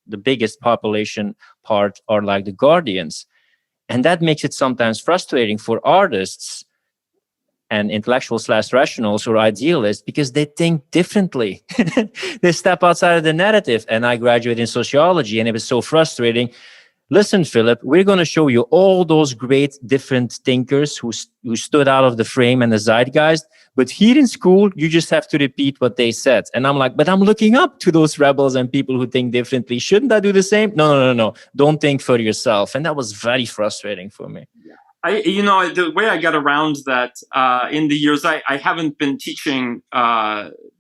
the biggest population part are like the guardians. And that makes it sometimes frustrating for artists and intellectual/rationals or idealists, because they think differently. They step outside of the narrative. And I graduated in sociology, and it was so frustrating. Listen, Filip, we're going to show you all those great different thinkers who stood out of the frame and the zeitgeist. But here in school, you just have to repeat what they said. And I'm like, but I'm looking up to those rebels and people who think differently. Shouldn't I do the same? No. Don't think for yourself. And that was very frustrating for me. The way I got around that in the years, I haven't been teaching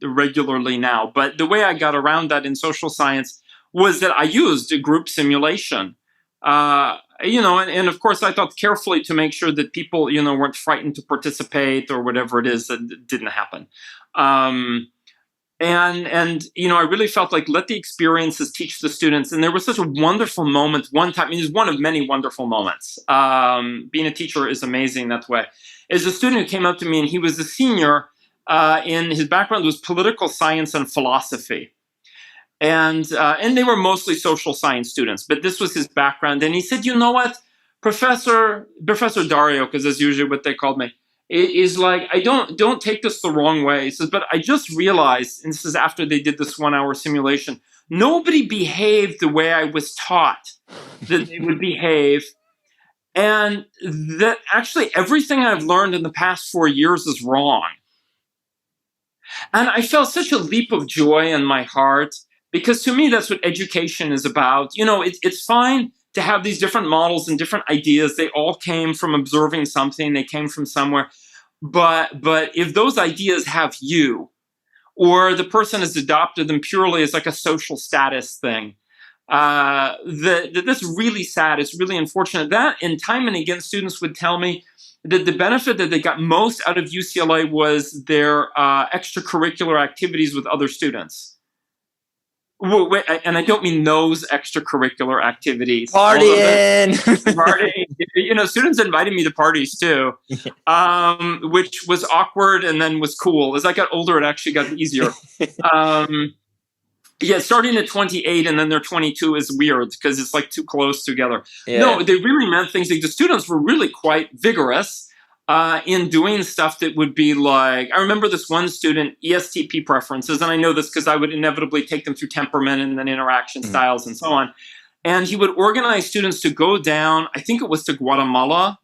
regularly now, but the way I got around that in social science was that I used a group simulation. And of course I thought carefully to make sure that people, weren't frightened to participate or whatever it is that didn't happen. I really felt like let the experiences teach the students. And there was such a wonderful moment one time. It was one of many wonderful moments. Being a teacher is amazing that way. Is a student who came up to me, and he was a senior, in his background was political science and philosophy. And they were mostly social science students, but this was his background. And he said, you know what, Professor Dario, because that's usually what they called me, is like, I don't take this the wrong way. He says, but I just realized, and this is after they did this 1-hour simulation, nobody behaved the way I was taught that they would behave. And that actually everything I've learned in the past 4 years is wrong. And I felt such a leap of joy in my heart, because to me, that's what education is about. It's fine to have these different models and different ideas. They all came from observing something. They came from somewhere. But if those ideas have you, or the person has adopted them purely as like a social status thing, that's really sad. It's really unfortunate. That, and time and again, students would tell me that the benefit that they got most out of UCLA was their extracurricular activities with other students. And I don't mean those extracurricular activities. Partying! Students invited me to parties too, which was awkward and then was cool. As I got older, it actually got easier. Starting at 28 and then they're 22 is weird, because it's like too close together. Yeah. No, they really meant things. Like the students were really quite vigorous in doing stuff that would be like, I remember this one student, ESTP preferences, and I know this because I would inevitably take them through temperament and then interaction styles and so on. And he would organize students to go down, I think it was to Guatemala,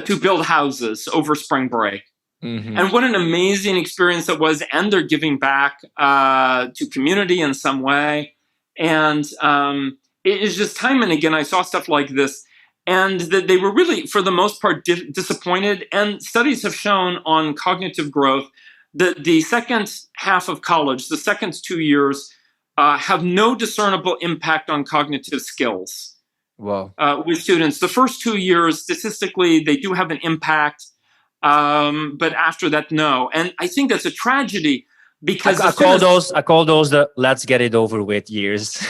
to build houses over spring break. Mm-hmm. And what an amazing experience that was. And they're giving back to community in some way. And it is just time and again, I saw stuff like this. And that they were really, for the most part, disappointed. And studies have shown on cognitive growth that the second half of college, the second 2 years, have no discernible impact on cognitive skills. Wow. With students. The first 2 years, statistically, they do have an impact, but after that, no. And I think that's a tragedy because the students. I call those the let's get it over with years.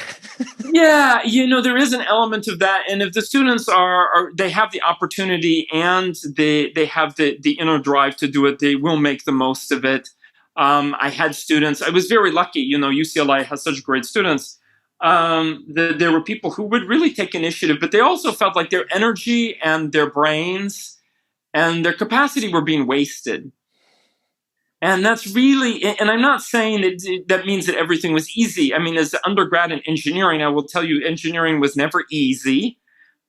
Yeah, there is an element of that, and if the students are they have the opportunity and they have the inner drive to do it, they will make the most of it. I had students. I was very lucky. UCLA has such great students. There were people who would really take initiative, but they also felt like their energy and their brains and their capacity were being wasted. And that's really, and I'm not saying that means that everything was easy. I mean, as an undergrad in engineering, I will tell you, engineering was never easy.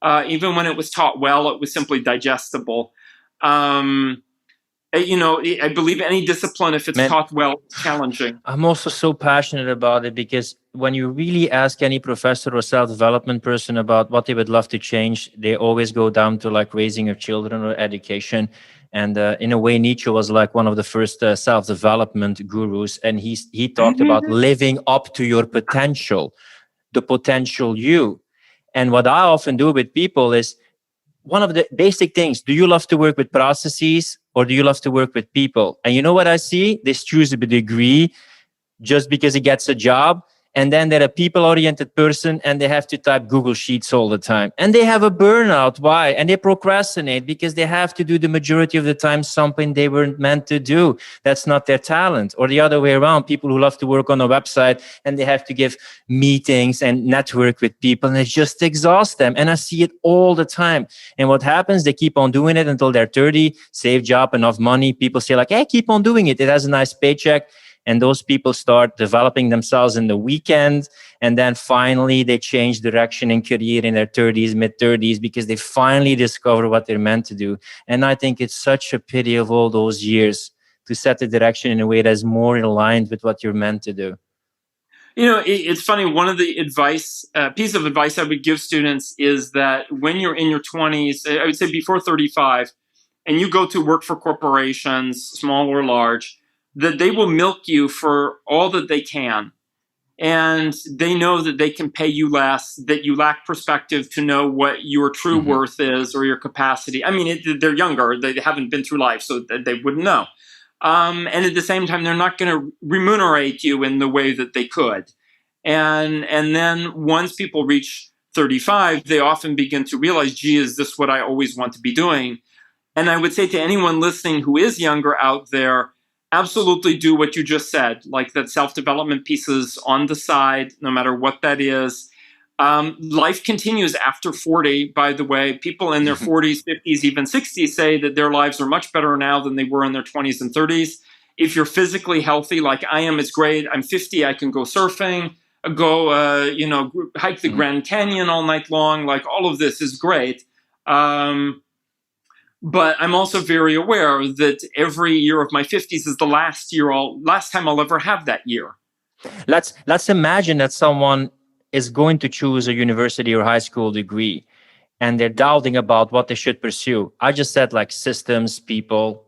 Even when it was taught well, it was simply digestible. I believe any discipline, if it's taught well, is challenging. I'm also so passionate about it because when you really ask any professor or self-development person about what they would love to change, they always go down to like raising your children or education. And in a way, Nietzsche was like one of the first self-development gurus. And he talked about living up to your potential, the potential you. And what I often do with people is, one of the basic things, do you love to work with processes or do you love to work with people? And you know what I see? They choose a degree just because he gets a job. And then they're a people-oriented person and they have to type Google Sheets all the time. And they have a burnout. Why? And they procrastinate because they have to do the majority of the time something they weren't meant to do. That's not their talent. Or the other way around, people who love to work on a website and they have to give meetings and network with people and it just exhausts them. And I see it all the time. And what happens? They keep on doing it until they're 30, save job, enough money. People say like, hey, keep on doing it. It has a nice paycheck. And those people start developing themselves in the weekend. And then finally, they change direction in career in their 30s, mid-30s, because they finally discover what they're meant to do. And I think it's such a pity of all those years to set the direction in a way that's more aligned with what you're meant to do. It's funny. One of the piece of advice I would give students is that when you're in your 20s, I would say before 35, and you go to work for corporations, small or large, that they will milk you for all that they can. And they know that they can pay you less, that you lack perspective to know what your true worth is or your capacity. I mean, they're younger. They haven't been through life, so they wouldn't know. And at the same time, they're not going to remunerate you in the way that they could. And then once people reach 35, they often begin to realize, gee, is this what I always want to be doing? And I would say to anyone listening who is younger out there, absolutely do what you just said, like that self-development pieces on the side, no matter what that is. Life continues after 40, by the way. People in their 40s, 50s, even 60s say that their lives are much better now than they were in their 20s and 30s. If you're physically healthy, like I am, it's great. I'm 50, I can go surfing, go, hike the Grand Canyon all night long. Like all of this is great. But I'm also very aware that every year of my 50s is the last time I'll ever have that year. Let's imagine that someone is going to choose a university or high school degree and they're doubting about what they should pursue. I just said like systems, people,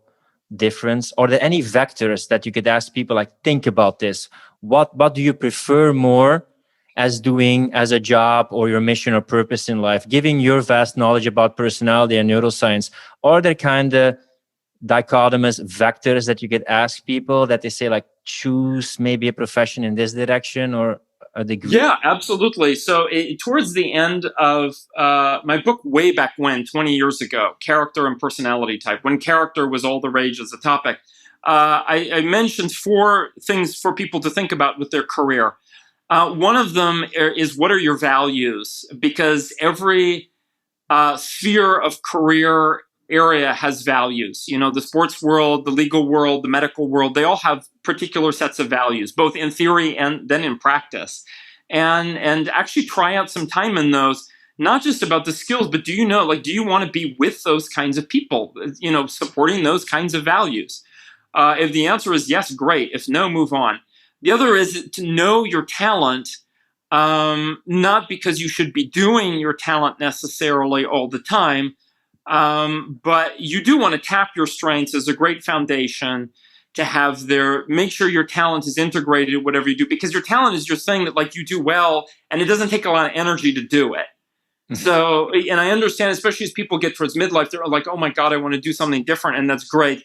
difference. Are there any vectors that you could ask people like, think about this? What do you prefer more as doing as a job or your mission or purpose in life, giving your vast knowledge about personality and neuroscience? Are there kind of dichotomous vectors that you could ask people that they say like, choose maybe a profession in this direction or a degree? Yeah, absolutely. So towards the end of my book way back when, 20 years ago, Character and Personality Type, when character was all the rage as a topic, I mentioned 4 things for people to think about with their career. One of them is, what are your values? Because every sphere of career area has values. The sports world, the legal world, the medical world, they all have particular sets of values, both in theory and then in practice. And actually try out some time in those, not just about the skills, but do you want to be with those kinds of people, supporting those kinds of values? If the answer is yes, great. If no, move on. The other is to know your talent, not because you should be doing your talent necessarily all the time, but you do want to tap your strengths as a great foundation to make sure your talent is integrated in whatever you do, because your talent is your thing that like you do well, and it doesn't take a lot of energy to do it. So, and I understand, especially as people get towards midlife, they're like, oh my God, I want to do something different. And that's great.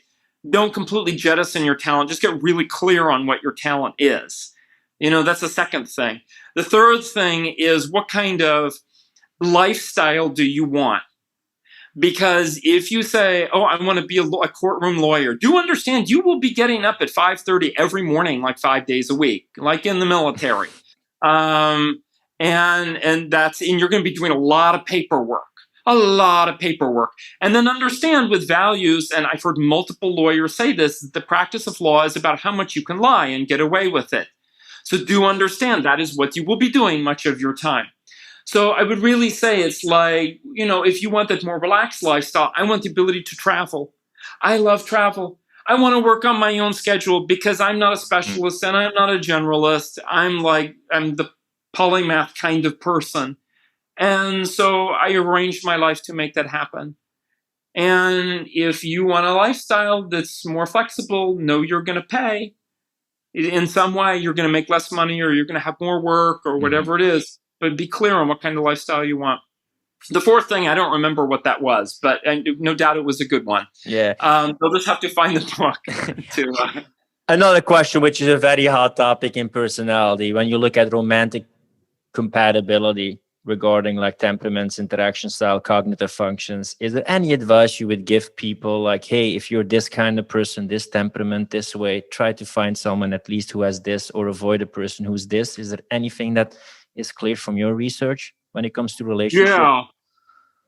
Don't completely jettison your talent. Just get really clear on what your talent is. That's the second thing. The third thing is, what kind of lifestyle do you want? Because if you say, oh, I want to be a courtroom lawyer, do understand you will be getting up at 5:30 every morning, like 5 days a week, like in the military. And you're going to be doing a lot of paperwork. And then understand with values, and I've heard multiple lawyers say this, the practice of law is about how much you can lie and get away with it. So do understand that is what you will be doing much of your time. So I would really say it's like, if you want that more relaxed lifestyle, I want the ability to travel. I love travel. I want to work on my own schedule because I'm not a specialist and I'm not a generalist. I'm the polymath kind of person. And so I arranged my life to make that happen. And if you want a lifestyle that's more flexible, know you're going to pay. In some way, you're going to make less money or you're going to have more work or whatever it is. But be clear on what kind of lifestyle you want. The fourth thing, I don't remember what that was, but no doubt it was a good one. Yeah. They'll just have to find the book to... Another question, which is a very hot topic in personality. When you look at romantic compatibility regarding like temperaments, interaction style, cognitive functions, is there any advice you would give people like, hey, if you're this kind of person, this temperament, this way, try to find someone at least who has this, or avoid a person who's this? Is there anything that is clear from your research when it comes to relationships? Yeah.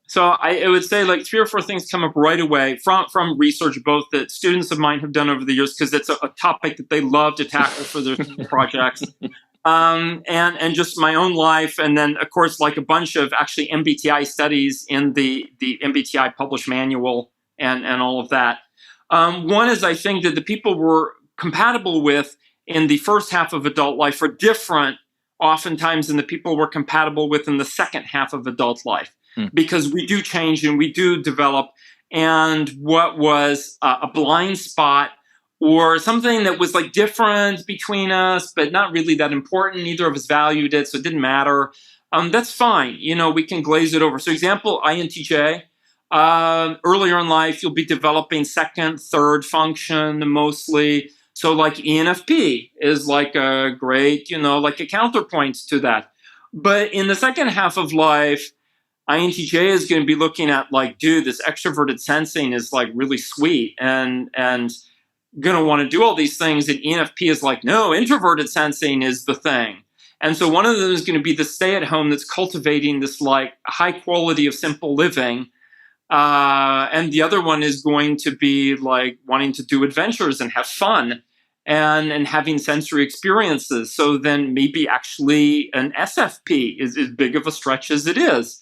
So I would say like 3 or 4 things come up right away from research, both that students of mine have done over the years, because it's a topic that they love to tackle for their projects. And just my own life. And then, of course, like a bunch of actually MBTI studies in the MBTI published manual and all of that. One is, I think that the people we're compatible with in the first half of adult life are different oftentimes than the people we're compatible with in the second half of adult life, because we do change and we do develop. And what was a blind spot or something that was like different between us, but not really that important, neither of us valued it, so it didn't matter, that's fine. We can glaze it over. So example, INTJ, earlier in life, you'll be developing second, third function mostly. So like ENFP is like a great, like a counterpoint to that. But in the second half of life, INTJ is going to be looking at like, dude, this extroverted sensing is like really sweet and going to want to do all these things. And ENFP is like, no, introverted sensing is the thing. And so one of them is going to be the stay-at-home that's cultivating this like high quality of simple living. And the other one is going to be like wanting to do adventures and have fun and having sensory experiences. So then maybe actually an SFP is as big of a stretch as it is.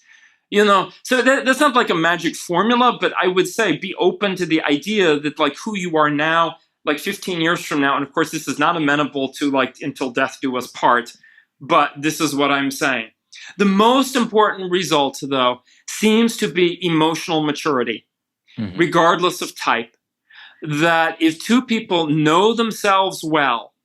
So that's not like a magic formula, but I would say be open to the idea that like who you are now, like 15 years from now, and of course this is not amenable to like until death do us part, but this is what I'm saying. The most important result, though, seems to be emotional maturity, regardless of type. That if two people know themselves well,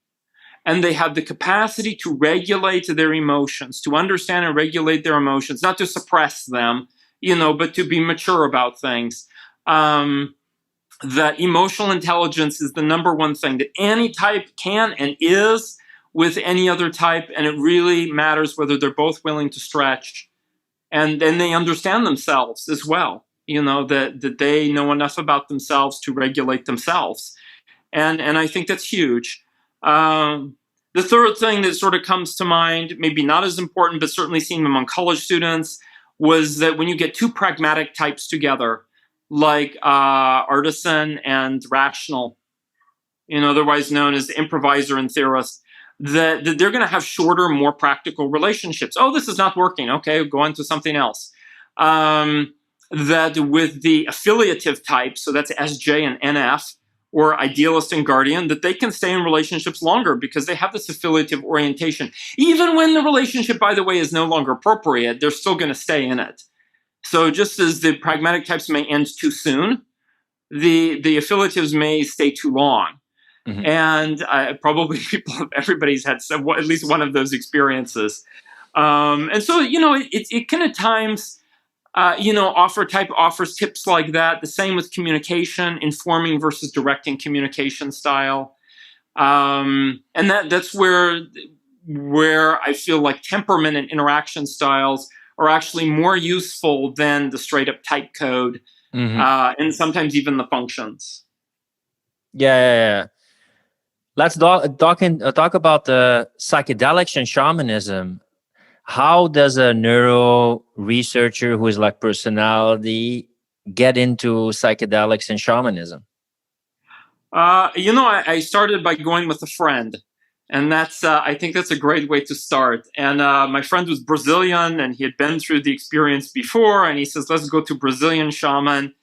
and they have the capacity to regulate their emotions, to understand and regulate their emotions, not to suppress them, but to be mature about things. That emotional intelligence is the number one thing that any type can and is with any other type, and it really matters whether they're both willing to stretch, and then they understand themselves as well. That they know enough about themselves to regulate themselves, and I think that's huge. The third thing that sort of comes to mind, maybe not as important, but certainly seen among college students, was that when you get two pragmatic types together, like artisan and rational, otherwise known as improviser and theorist, that they're going to have shorter, more practical relationships. Oh, this is not working. Okay, go on to something else. That with the affiliative type, so that's SJ and NF, or idealist and guardian, that they can stay in relationships longer because they have this affiliative orientation. Even when the relationship, by the way, is no longer appropriate, they're still going to stay in it. So just as the pragmatic types may end too soon, the affiliatives may stay too long. And probably everybody's had at least one of those experiences. And so, it can at times offer type offers tips like that. The same with communication, informing versus directing communication style. And that's where I feel like temperament and interaction styles are actually more useful than the straight up type code, and sometimes even the functions. Yeah. Let's talk about the psychedelics and shamanism. How does a neuro researcher who is like personality get into psychedelics and shamanism? I started by going with a friend, and I think that's a great way to start. And my friend was Brazilian, and he had been through the experience before, and he says, let's go to Brazilian shaman.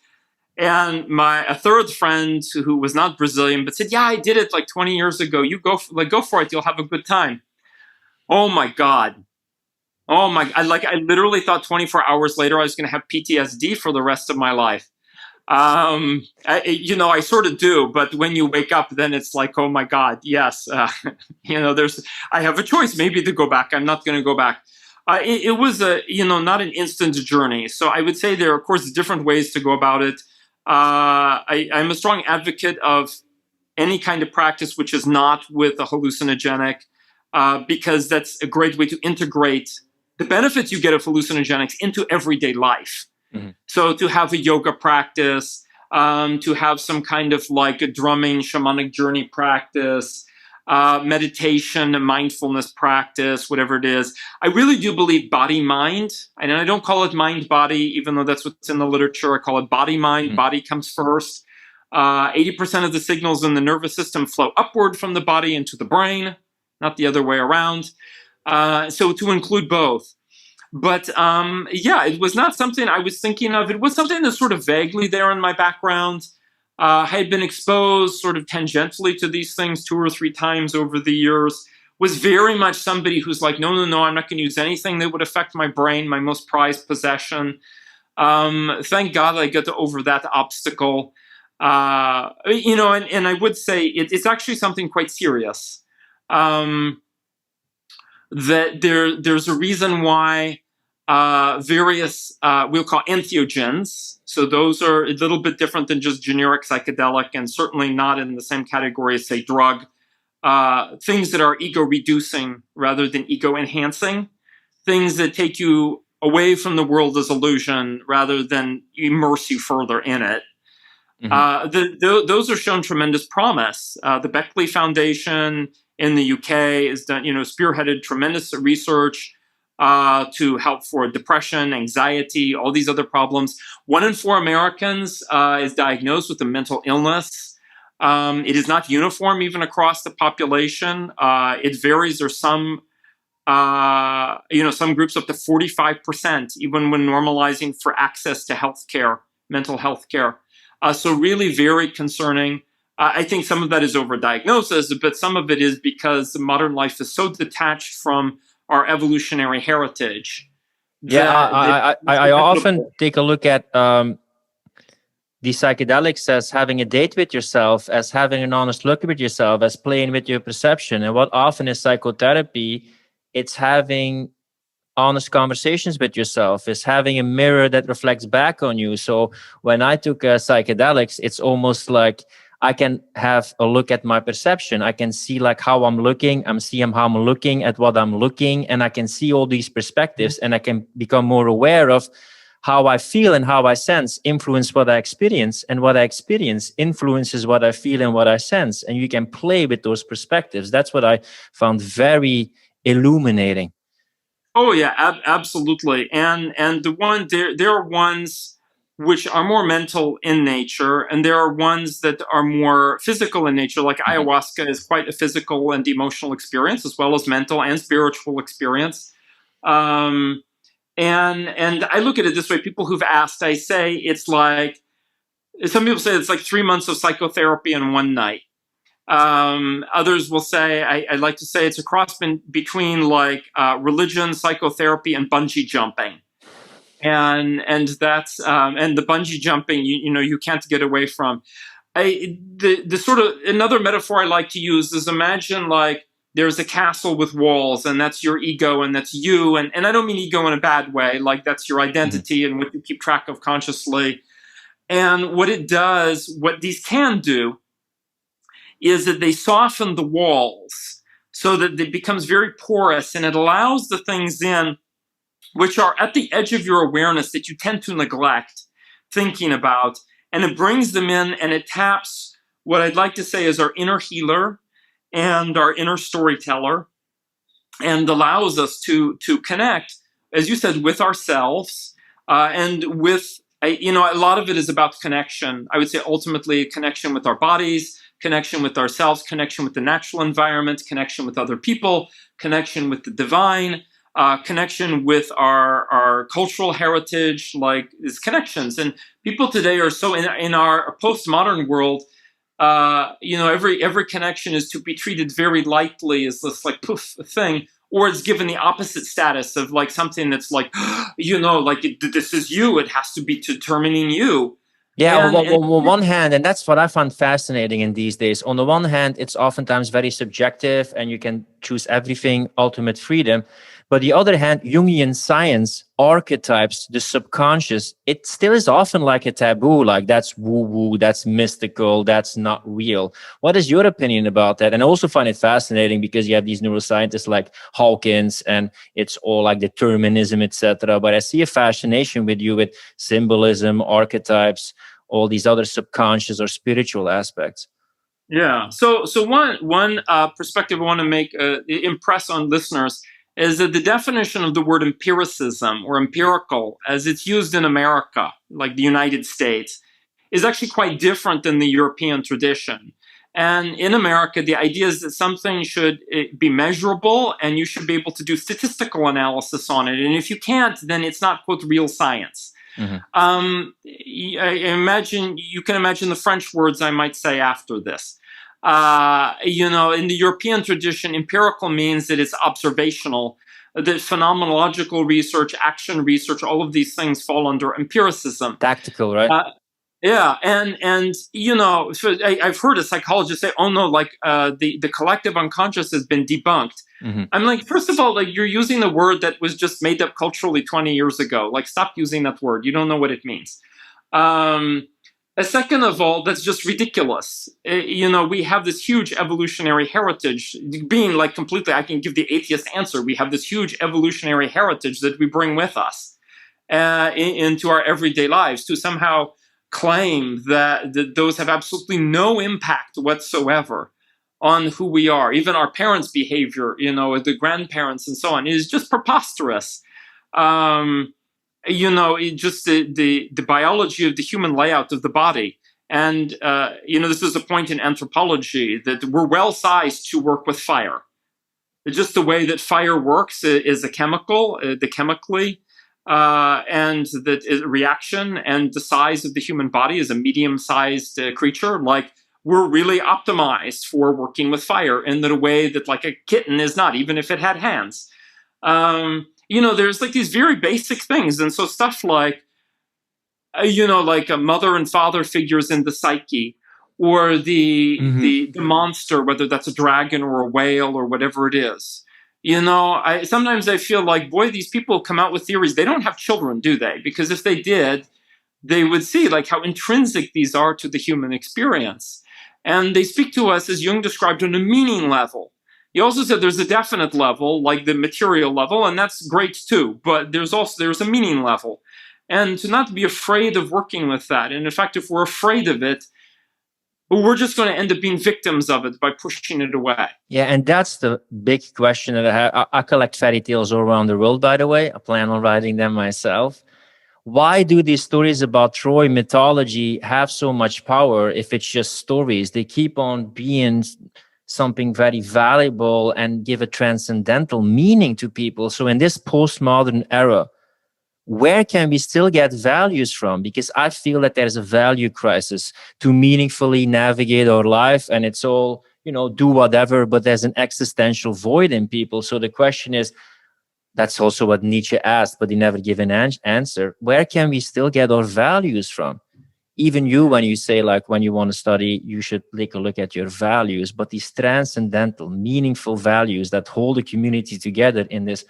And a third friend who was not Brazilian, but said, yeah, I did it like 20 years ago. You go for it. You'll have a good time. Oh my God. I literally thought 24 hours later I was going to have PTSD for the rest of my life. I sort of do, but when you wake up, then it's like, oh my God, yes. I have a choice maybe to go back. I'm not going to go back. It was not an instant journey. So I would say there are, of course, different ways to go about it. I'm a strong advocate of any kind of practice which is not with a hallucinogenic, because that's a great way to integrate the benefits you get of hallucinogenics into everyday life. Mm-hmm. So to have a yoga practice, to have some kind of like a drumming shamanic journey practice, meditation, a mindfulness practice, whatever it is. I really do believe body-mind, and I don't call it mind-body, even though that's what's in the literature. I call it body-mind. Mm-hmm. Body comes first. 80% of the signals in the nervous system flow upward from the body into the brain, not the other way around. So to include both. But it was not something I was thinking of. It was something that's sort of vaguely there in my background. I had been exposed sort of tangentially to these things 2 or 3 times over the years. Was very much somebody who's like, no, I'm not going to use anything that would affect my brain, my most prized possession. Thank God I got over that obstacle. And I would say it's actually something quite serious. That there's a reason why various, we'll call entheogens. So those are a little bit different than just generic psychedelic, and certainly not in the same category as, say, drug. Things that are ego-reducing rather than ego-enhancing. Things that take you away from the world as illusion rather than immerse you further in it. Mm-hmm. Those are shown tremendous promise. The Beckley Foundation in the UK has done, spearheaded tremendous research to help for depression, anxiety, all these other problems. 1 in 4 Americans is diagnosed with a mental illness. It is not uniform even across the population. It varies. There's some groups up to 45%, even when normalizing for access to healthcare, mental health care. So really very concerning. I think some of that is overdiagnosis, but some of it is because the modern life is so detached from our evolutionary heritage. I often take a look at the psychedelics as having a date with yourself, as having an honest look with yourself, as playing with your perception. And what often is psychotherapy, it's having honest conversations with yourself, is having a mirror that reflects back on you. So when I took psychedelics, it's almost like I can have a look at my perception. I can see like how I'm looking. I'm seeing how I'm looking at what I'm looking, and I can see all these perspectives, and I can become more aware of how I feel and how I sense influence what I experience, and what I experience influences what I feel and what I sense. And you can play with those perspectives. That's what I found very illuminating. Oh yeah, absolutely. And there are ones which are more mental in nature, and there are ones that are more physical in nature. Like ayahuasca is quite a physical and emotional experience, as well as mental and spiritual experience. And I look at it this way: people who've asked, I say it's like, some people say it's like 3 months of psychotherapy in one night. Others will say, I like to say it's a cross between like religion, psychotherapy, and bungee jumping. And that's and the bungee jumping, you can't get away from. The sort of another metaphor I like to use is, imagine like there's a castle with walls, and that's your ego, and that's you. And I don't mean ego in a bad way, like that's your identity and what you keep track of consciously. And what it does, what these can do, is that they soften the walls so that it becomes very porous, and it allows the things in which are at the edge of your awareness that you tend to neglect thinking about, and it brings them in, and it taps what I'd like to say is our inner healer and our inner storyteller, and allows us to connect, as you said, with ourselves, and with, a lot of it is about connection. I would say ultimately connection with our bodies, connection with ourselves, connection with the natural environment, connection with other people, connection with the divine, connection with our cultural heritage, like these connections. And people today are so in our postmodern world, every connection is to be treated very lightly as this like poof thing, or it's given the opposite status of like something that's like, this is you. It has to be determining you. Yeah, on one hand, and that's what I find fascinating in these days. On the one hand, it's oftentimes very subjective and you can choose everything, ultimate freedom. But the other hand, Jungian science, archetypes, the subconscious, it still is often like a taboo, like that's woo-woo, that's mystical, that's not real. What is your opinion about that? And I also find it fascinating because you have these neuroscientists like Hawkins, and it's all like determinism, etc. But I see a fascination with you with symbolism, archetypes, all these other subconscious or spiritual aspects. Yeah. So one perspective I want to impress on listeners is that the definition of the word empiricism or empirical, as it's used in America, like the United States, is actually quite different than the European tradition. And in America, the idea is that something should be measurable and you should be able to do statistical analysis on it. And if you can't, then it's not, quote, real science. Mm-hmm. You can imagine the French words I might say after this. In the European tradition, empirical means that it's observational. The phenomenological research, action research, all of these things fall under empiricism. Tactical, right? Yeah, and so I've heard a psychologist say, "Oh no, the collective unconscious has been debunked." Mm-hmm. I'm like, first of all, like you're using a word that was just made up culturally 20 years ago. Like, stop using that word. You don't know what it means. Second of all, that's just ridiculous. We have this huge evolutionary heritage. Being like completely, I can give the atheist answer. We have this huge evolutionary heritage that we bring with us into our everyday lives to somehow claim that those have absolutely no impact whatsoever on who we are. Even our parents' behavior, the grandparents and so on, is just preposterous. Just the biology of the human layout of the body. And, this is a point in anthropology that we're well sized to work with fire. Just the way that fire works is a chemical, chemically, and that is a reaction, and the size of the human body is a medium-sized creature. Like, we're really optimized for working with fire in the way that like a kitten is not, even if it had hands. There's like these very basic things. And so stuff like, like a mother and father figures in the psyche, or the monster, whether that's a dragon or a whale or whatever it is. Sometimes I feel like, boy, these people come out with theories. They don't have children, do they? Because if they did, they would see like how intrinsic these are to the human experience. And they speak to us, as Jung described, on a meaning level. He also said there's a definite level, like the material level, and that's great too. But there's a meaning level. And to not be afraid of working with that. And in fact, if we're afraid of it, we're just going to end up being victims of it by pushing it away. Yeah, and that's the big question that I have. I collect fairy tales all around the world, by the way. I plan on writing them myself. Why do these stories about Troy mythology have so much power if it's just stories? They keep on being something very valuable and give a transcendental meaning to people. So in this postmodern era, where can we still get values from? Because I feel that there's a value crisis to meaningfully navigate our life, and it's all, do whatever, but there's an existential void in people. So the question is, that's also what Nietzsche asked, but he never gave an answer. Where can we still get our values from? even you, when you say like when you want to study, you should take a look at your values, but these transcendental, meaningful values that hold a community together in this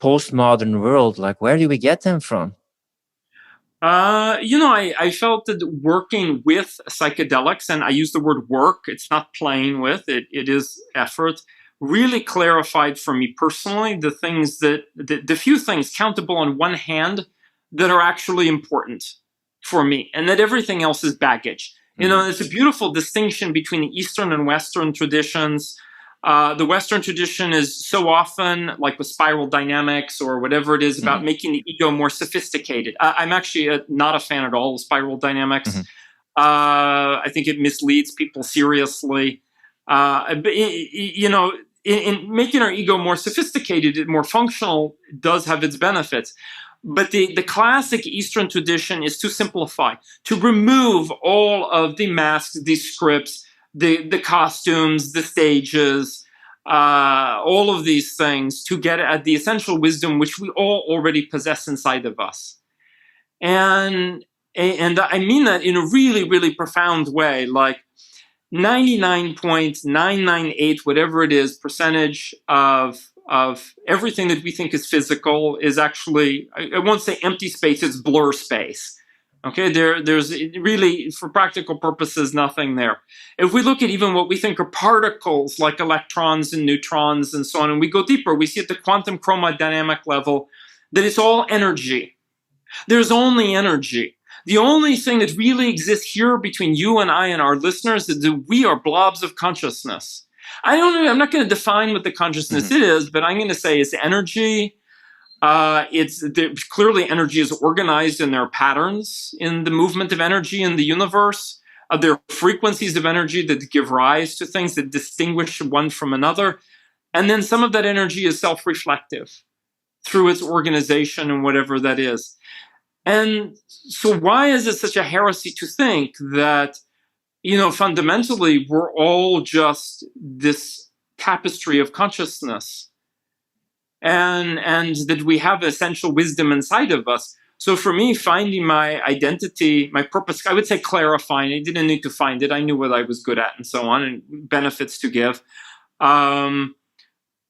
postmodern world, like where do we get them from? I felt that working with psychedelics, and I use the word work, it's not playing with it, it is effort, really clarified for me personally the things the few things countable on one hand that are actually important for me, and that everything else is baggage. It's a beautiful distinction between the Eastern and Western traditions. The Western tradition is so often, like with spiral dynamics or whatever it is, about making the ego more sophisticated. I'm actually not a fan at all of spiral dynamics. I think it misleads people seriously. In making our ego more sophisticated, more functional, does have its benefits. But the classic Eastern tradition is to simplify, to remove all of the masks, the scripts, the costumes, the stages, all of these things, to get at the essential wisdom which we all already possess inside of us. And I mean that in a really, really profound way. Like 99.998, whatever it is, percentage of everything that we think is physical is actually, I won't say empty space, it's blur space. Okay, there's really, for practical purposes, nothing there. If we look at even what we think are particles, like electrons and neutrons and so on, and we go deeper, we see at the quantum chromodynamic level that it's all energy. There's only energy. The only thing that really exists here between you and I and our listeners is that we are blobs of consciousness. I'm not going to define what the consciousness is, but I'm going to say it's energy. Clearly energy is organized, and there are patterns in the movement of energy in the universe. There are frequencies of energy that give rise to things that distinguish one from another. And then some of that energy is self-reflective through its organization and whatever that is. And so why is it such a heresy to think that, fundamentally we're all just this tapestry of consciousness? And that we have essential wisdom inside of us. So for me, finding my identity, my purpose, I would say clarifying. I didn't need to find it. I knew what I was good at and so on, and benefits to give.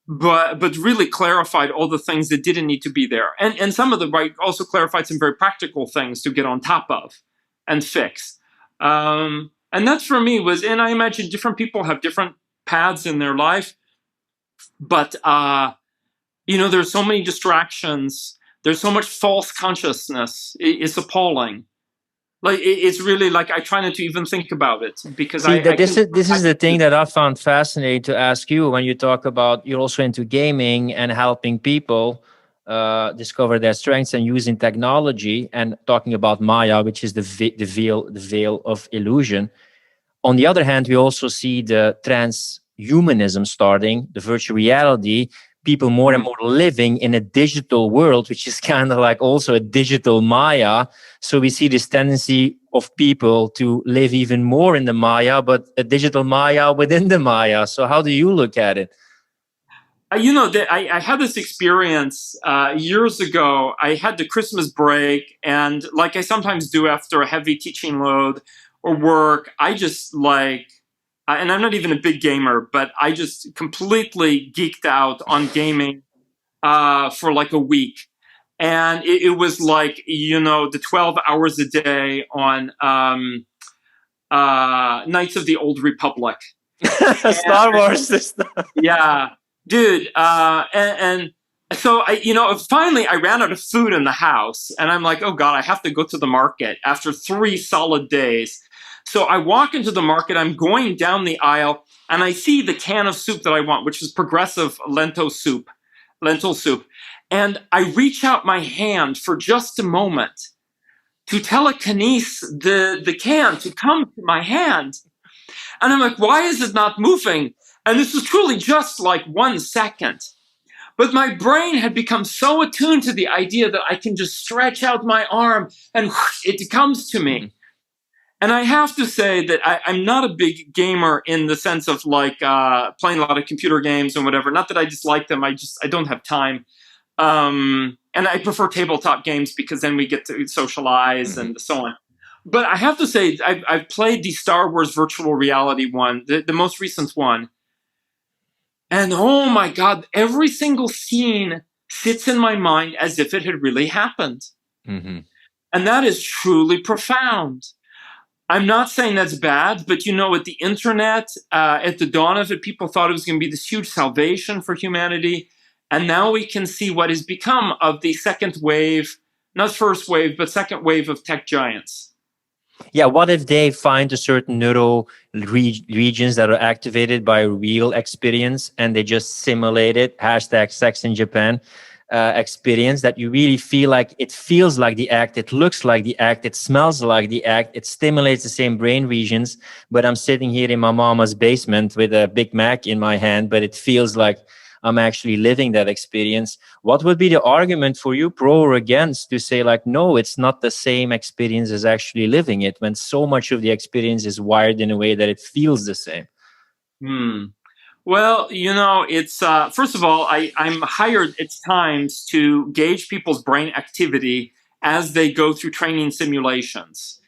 But really clarified all the things that didn't need to be there. And some of them, right, also clarified some very practical things to get on top of and fix. And that for me was, and I imagine different people have different paths in their life, but there's so many distractions. There's so much false consciousness. It's appalling. Like it's really like I try not to even think about it because this is the thing that I found fascinating to ask you when you talk about you're also into gaming and helping people discover their strengths and using technology and talking about Maya, which is the veil of illusion. On the other hand, we also see the transhumanism starting, the virtual reality. People more and more living in a digital world, which is kind of like also a digital Maya. So we see this tendency of people to live even more in the Maya, but a digital Maya within the Maya. So how do you look at it? I had this experience years ago. I had the Christmas break, and like I sometimes do after a heavy teaching load or work, I just and I'm not even a big gamer, but I just completely geeked out on gaming for like a week. And it was like, the 12 hours a day on Knights of the Old Republic. Star Wars. Yeah, dude. And so finally I ran out of food in the house, and I'm like, oh God, I have to go to the market after 3 solid days. So I walk into the market, I'm going down the aisle, and I see the can of soup that I want, which is progressive lentil soup. And I reach out my hand for just a moment to telekinese the can to come to my hand. And I'm like, why is it not moving? And this was truly just like 1 second. But my brain had become so attuned to the idea that I can just stretch out my arm and whoosh, it comes to me. And I have to say that I'm not a big gamer in the sense of like playing a lot of computer games and whatever. Not that I dislike them. I don't have time. And I prefer tabletop games because then we get to socialize and so on. But I have to say, I've played the Star Wars virtual reality one, the most recent one. And oh my God, every single scene sits in my mind as if it had really happened. Mm-hmm. And that is truly profound. I'm not saying that's bad, but at the internet, at the dawn of it, people thought it was going to be this huge salvation for humanity. And now we can see what has become of the second wave, not first wave, but second wave of tech giants. Yeah, what if they find a certain neural regions that are activated by real experience and they just simulate it, hashtag sex in Japan, experience that you really feel like it feels like the act, it looks like the act, it smells like the act, it stimulates the same brain regions, but I'm sitting here in my mama's basement with a Big Mac in my hand, but it feels like I'm actually living that experience. What would be the argument for you, pro or against, to say like, no, it's not the same experience as actually living it, when so much of the experience is wired in a way that it feels the same? Well, it's first of all, I'm hired at times to gauge people's brain activity as they go through training simulations.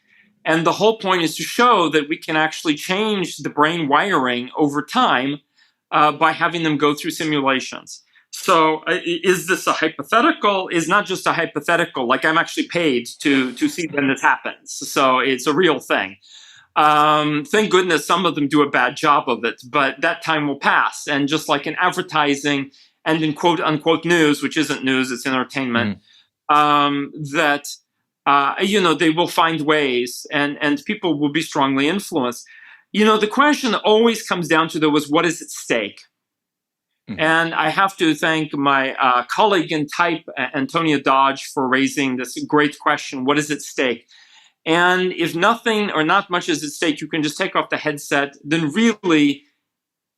And the whole point is to show that we can actually change the brain wiring over time by having them go through simulations. So is this a hypothetical? Is not just a hypothetical, like I'm actually paid to see when this happens. So it's a real thing. Thank goodness some of them do a bad job of it, but that time will pass. And just like in advertising and in quote unquote news, which isn't news, it's entertainment, that they will find ways and people will be strongly influenced. The question always comes down to, though, is what is at stake? And I have to thank my colleague in type, Antonia Dodge, for raising this great question: what is at stake? And if nothing or not much is at stake, you can just take off the headset. Then really,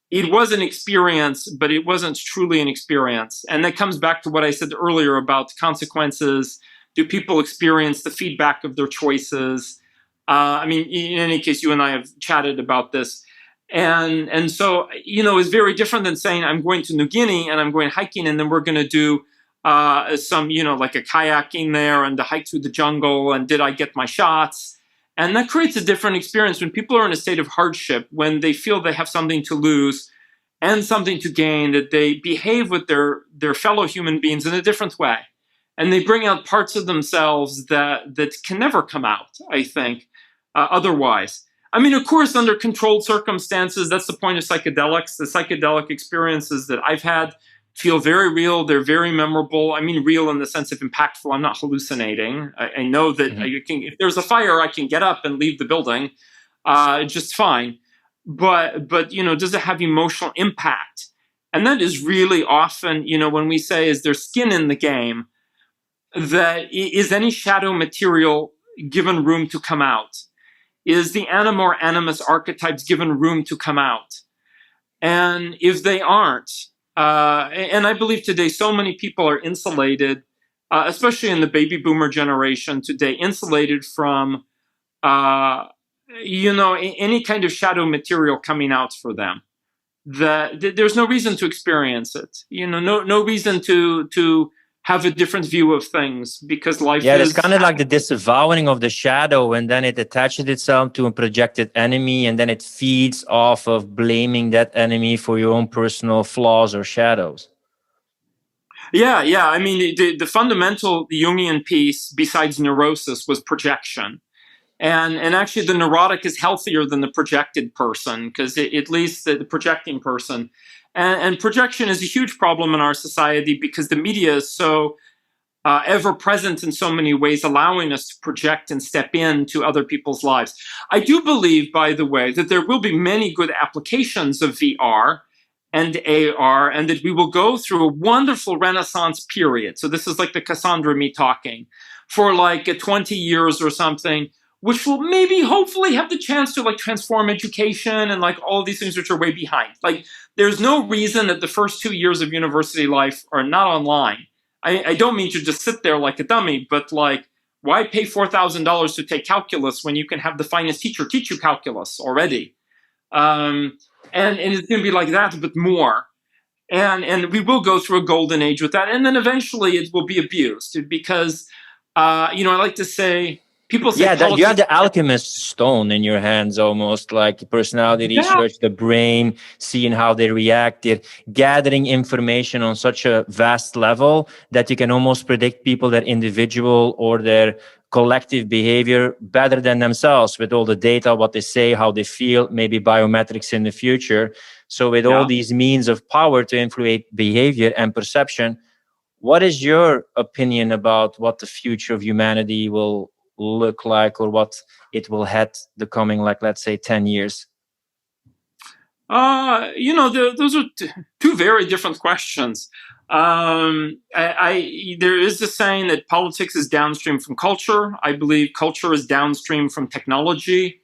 it was an experience, but it wasn't truly an experience. And that comes back to what I said earlier about consequences. Do people experience the feedback of their choices? In any case, you and I have chatted about this. And so, it's very different than saying I'm going to New Guinea and I'm going hiking and then we're going to do some, like a kayaking there and the hike through the jungle, and did I get my shots? And that creates a different experience when people are in a state of hardship, when they feel they have something to lose and something to gain, that they behave with their fellow human beings in a different way. And they bring out parts of themselves that can never come out, I think, otherwise. Of course, under controlled circumstances, that's the point of psychedelics. The psychedelic experiences that I've had feel very real. They're very memorable. Real in the sense of impactful. I'm not hallucinating. I know that if there's a fire, I can get up and leave the building just fine. But does it have emotional impact? And that is really often, when we say, is there skin in the game, that is any shadow material given room to come out? Is the anima or animus archetypes given room to come out? And if they aren't, and I believe today so many people are insulated, especially in the baby boomer generation today, insulated from, any kind of shadow material coming out for them. There's no reason to experience it. No reason to have a different view of things, because life is... it's kind of like the disavowing of the shadow, and then it attaches itself to a projected enemy, and then it feeds off of blaming that enemy for your own personal flaws or shadows. Yeah. The fundamental Jungian piece, besides neurosis, was projection. And actually, the neurotic is healthier than the projected person, because at least the projecting person. And projection is a huge problem in our society because the media is so ever present in so many ways, allowing us to project and step into other people's lives. I do believe, by the way, that there will be many good applications of VR and AR, and that we will go through a wonderful Renaissance period. So this is like the Cassandra me talking for like 20 years or something, which will maybe hopefully have the chance to like transform education and like all these things which are way behind. Like, there's no reason that the first 2 years of university life are not online. I don't mean to just sit there like a dummy, but like, why pay $4,000 to take calculus when you can have the finest teacher teach you calculus already? And it's going to be like that, but more. And we will go through a golden age with that. And then eventually it will be abused because, I like to say, People say Yeah, that you have politics. the alchemist stone in your hands, almost like personality Yeah, research, the brain, seeing how they reacted, gathering information on such a vast level that you can almost predict people, their individual or their collective behavior better than themselves with all the data, what they say, how they feel, maybe biometrics in the future. So with all yeah. these means of power to influence behavior and perception, what is your opinion about what the future of humanity will look like, or what it will head the coming, like, let's say 10 years? Those are two very different questions. There is the saying that politics is downstream from culture. I believe culture is downstream from technology.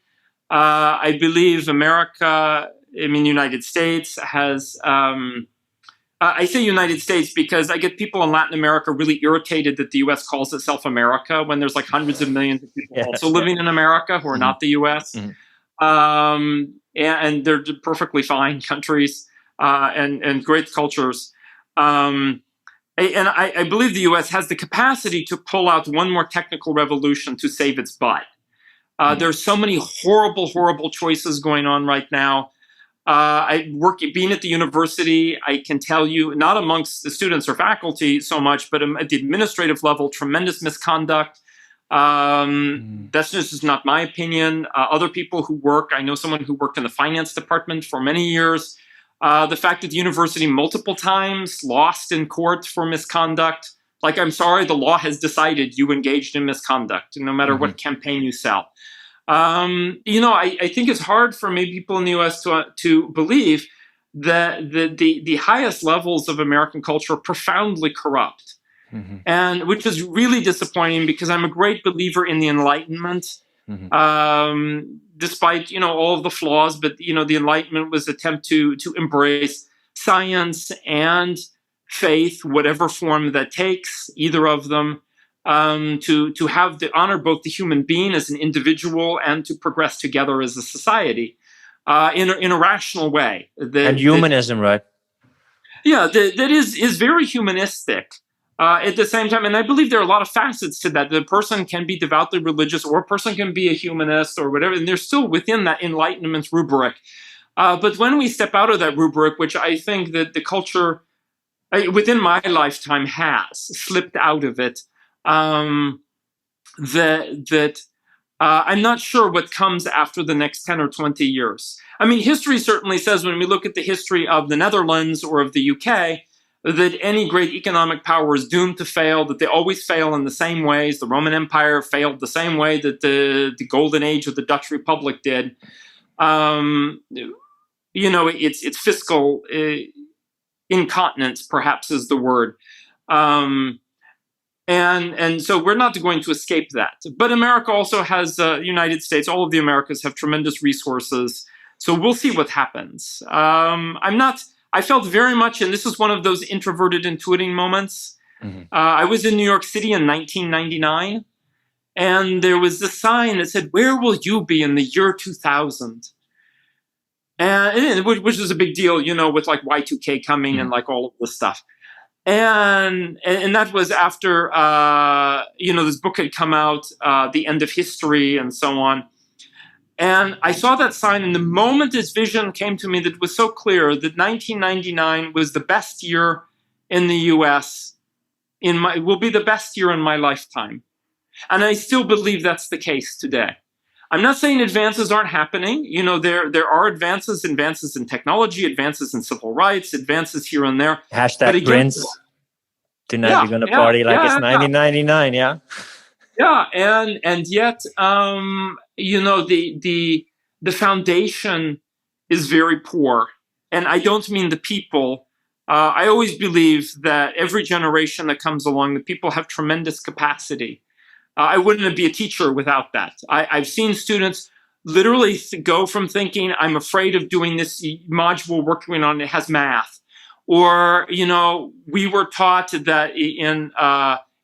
I believe America, United States has. I say United States because I get people in Latin America really irritated that the U.S. calls itself America when there's like hundreds of millions of people also Yes. living in America who are not the U.S. And they're perfectly fine countries and great cultures. And I believe the U.S. has the capacity to pull out one more technical revolution to save its butt. There's so many horrible, horrible choices going on right now. Being at the university, I can tell you, not amongst the students or faculty so much, but at the administrative level, tremendous misconduct. That's just not my opinion. Other people who work, I know someone who worked in the finance department for many years. The fact that the university multiple times lost in court for misconduct, like, I'm sorry, the law has decided you engaged in misconduct, no matter what campaign you sell. I think it's hard for maybe people in the U.S. to believe that the highest levels of American culture are profoundly corrupt. And which is really disappointing because I'm a great believer in the Enlightenment, despite all of the flaws. But the Enlightenment was an attempt to embrace science and faith, whatever form that takes, either of them, to have to honor both the human being as an individual and to progress together as a society in a rational way. And humanism, right? Yeah, that is very humanistic. At the same time, and I believe there are a lot of facets to that. The person can be devoutly religious, or a person can be a humanist, or whatever, and they're still within that Enlightenment rubric. But when we step out of that rubric, which I think that the culture within my lifetime has slipped out of it, I'm not sure what comes after the next 10 or 20 years. History certainly says, when we look at the history of the Netherlands or of the UK, that any great economic power is doomed to fail, that they always fail in the same ways. The Roman Empire failed the same way that the golden age of the Dutch Republic did. It's fiscal incontinence, perhaps, is the word. And so we're not going to escape that. But America also has, United States, all of the Americas have tremendous resources. So we'll see what happens. I felt very much, and this is one of those introverted intuiting moments. I was in New York City in 1999, and there was this sign that said, "Where will you be in the year 2000?" And which is a big deal, with like Y2K coming and like all of this stuff. And that was after, this book had come out, The End of History and so on. And I saw that sign, and the moment this vision came to me, that was so clear that 1999 was the best year in the U.S. will be the best year in my lifetime. And I still believe that's the case today. I'm not saying advances aren't happening. There are advances in technology, advances in civil rights, advances here and there. Hashtag Prince. Tonight we're going to party like it's 1999, yeah? Yeah, and yet, the foundation is very poor. And I don't mean the people. I always believe that every generation that comes along, the people have tremendous capacity. I wouldn't be a teacher without that. I've seen students literally go from thinking, I'm afraid of doing this module working on it has math. Or, we were taught that in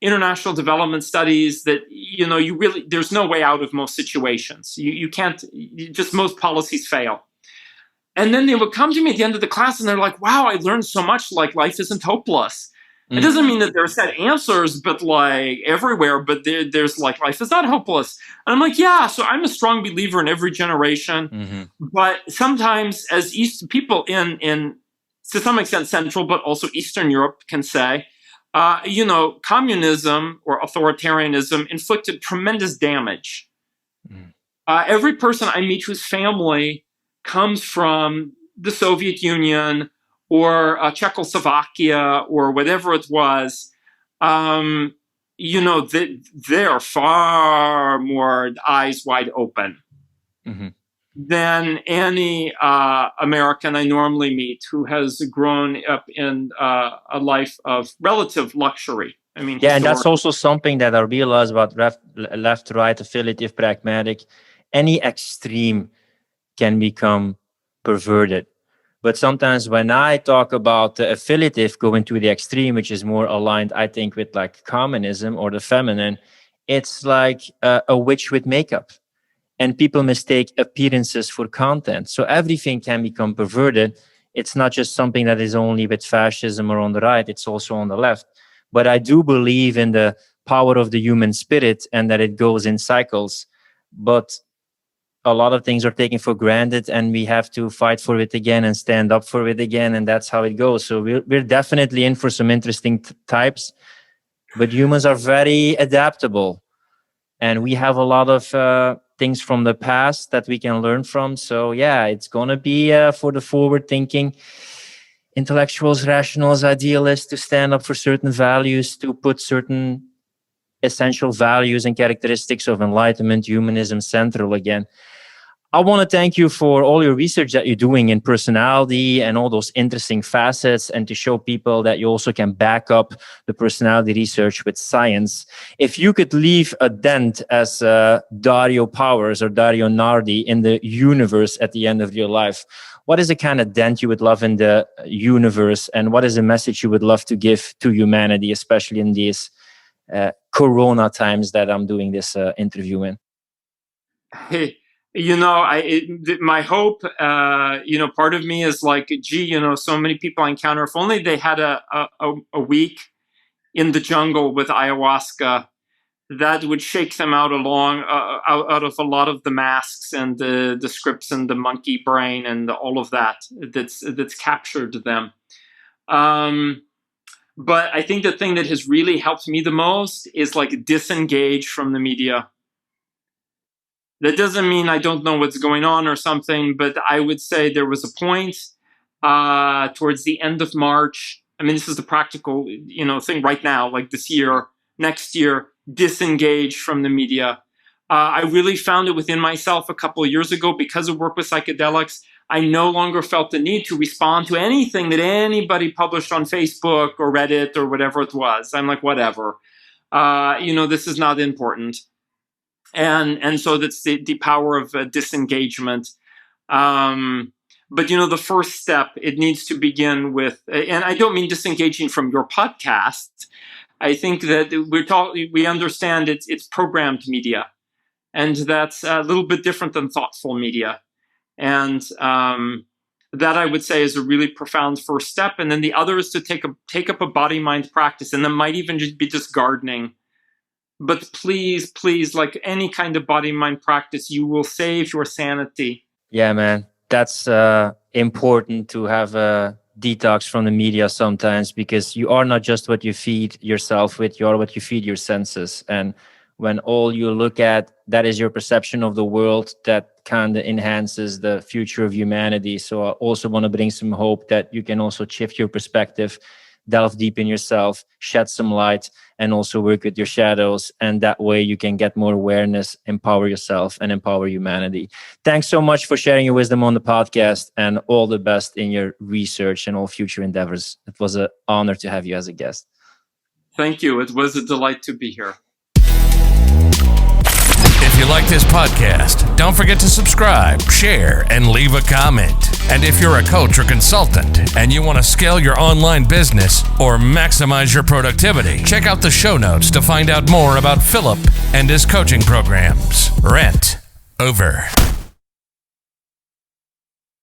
international development studies that, there's no way out of most situations. You can't, just most policies fail. And then they would come to me at the end of the class and they're like, wow, I learned so much, like life isn't hopeless. It doesn't mean that there are set answers, but like everywhere, but there's like, life is not hopeless. And I'm like, yeah, so I'm a strong believer in every generation, but sometimes as people in to some extent Central, but also Eastern Europe can say, communism or authoritarianism inflicted tremendous damage. Every person I meet whose family comes from the Soviet Union or Czechoslovakia or whatever it was, they're far more eyes wide open than any American I normally meet who has grown up in a life of relative luxury. I mean, yeah, and that's also something that I realize about left, right, affiliative, pragmatic. Any extreme can become perverted. But sometimes when I talk about the affiliative going to the extreme, which is more aligned, I think, with like communism or the feminine, it's like a witch with makeup. And people mistake appearances for content. So everything can become perverted. It's not just something that is only with fascism or on the right, it's also on the left. But I do believe in the power of the human spirit and that it goes in cycles. But a lot of things are taken for granted and we have to fight for it again and stand up for it again. And that's how it goes. So we're definitely in for some interesting types, but humans are very adaptable and we have a lot of things from the past that we can learn from. So yeah, it's going to be for the forward thinking intellectuals, rationals, idealists to stand up for certain values, to put certain essential values and characteristics of enlightenment, humanism central again. I want to thank you for all your research that you're doing in personality and all those interesting facets, and to show people that you also can back up the personality research with science. If you could leave a dent as Dario Powers or Dario Nardi in the universe at the end of your life, what is the kind of dent you would love in the universe, and what is a message you would love to give to humanity, especially in these Corona times that I'm doing this interview in? Hey, my hope, part of me is like, so many people I encounter, if only they had a week in the jungle with ayahuasca, that would shake them out out of a lot of the masks and the scripts and the monkey brain and all of that's captured them. But I think the thing that has really helped me the most is like disengage from the media. That doesn't mean I don't know what's going on or something, but I would say there was a point towards the end of March. I mean, this is the practical, thing right now, like this year, next year, disengage from the media. I really found it within myself a couple of years ago because of work with psychedelics. I no longer felt the need to respond to anything that anybody published on Facebook or Reddit or whatever it was. I'm like, whatever. This is not important. And so that's the power of disengagement. But the first step, it needs to begin with, and I don't mean disengaging from your podcast. I think that we understand it's programmed media, and that's a little bit different than thoughtful media. And that I would say is a really profound first step. And then the other is to take up a body-mind practice, and that might even be just gardening. But please, like any kind of body-mind practice, you will save your sanity. Yeah, man. That's important to have a detox from the media sometimes, because you are not just what you feed yourself with, you are what you feed your senses. And when all you look at, that is your perception of the world, that kind of enhances the future of humanity. So I also want to bring some hope that you can also shift your perspective, delve deep in yourself, shed some light, and also work with your shadows. And that way you can get more awareness, empower yourself, and empower humanity. Thanks so much for sharing your wisdom on the podcast, and all the best in your research and all future endeavors. It was an honor to have you as a guest. Thank you. It was a delight to be here. If you like this podcast, don't forget to subscribe, share, and leave a comment. And if you're a coach or consultant and you want to scale your online business or maximize your productivity, check out the show notes to find out more about Filip and his coaching programs. Rant over.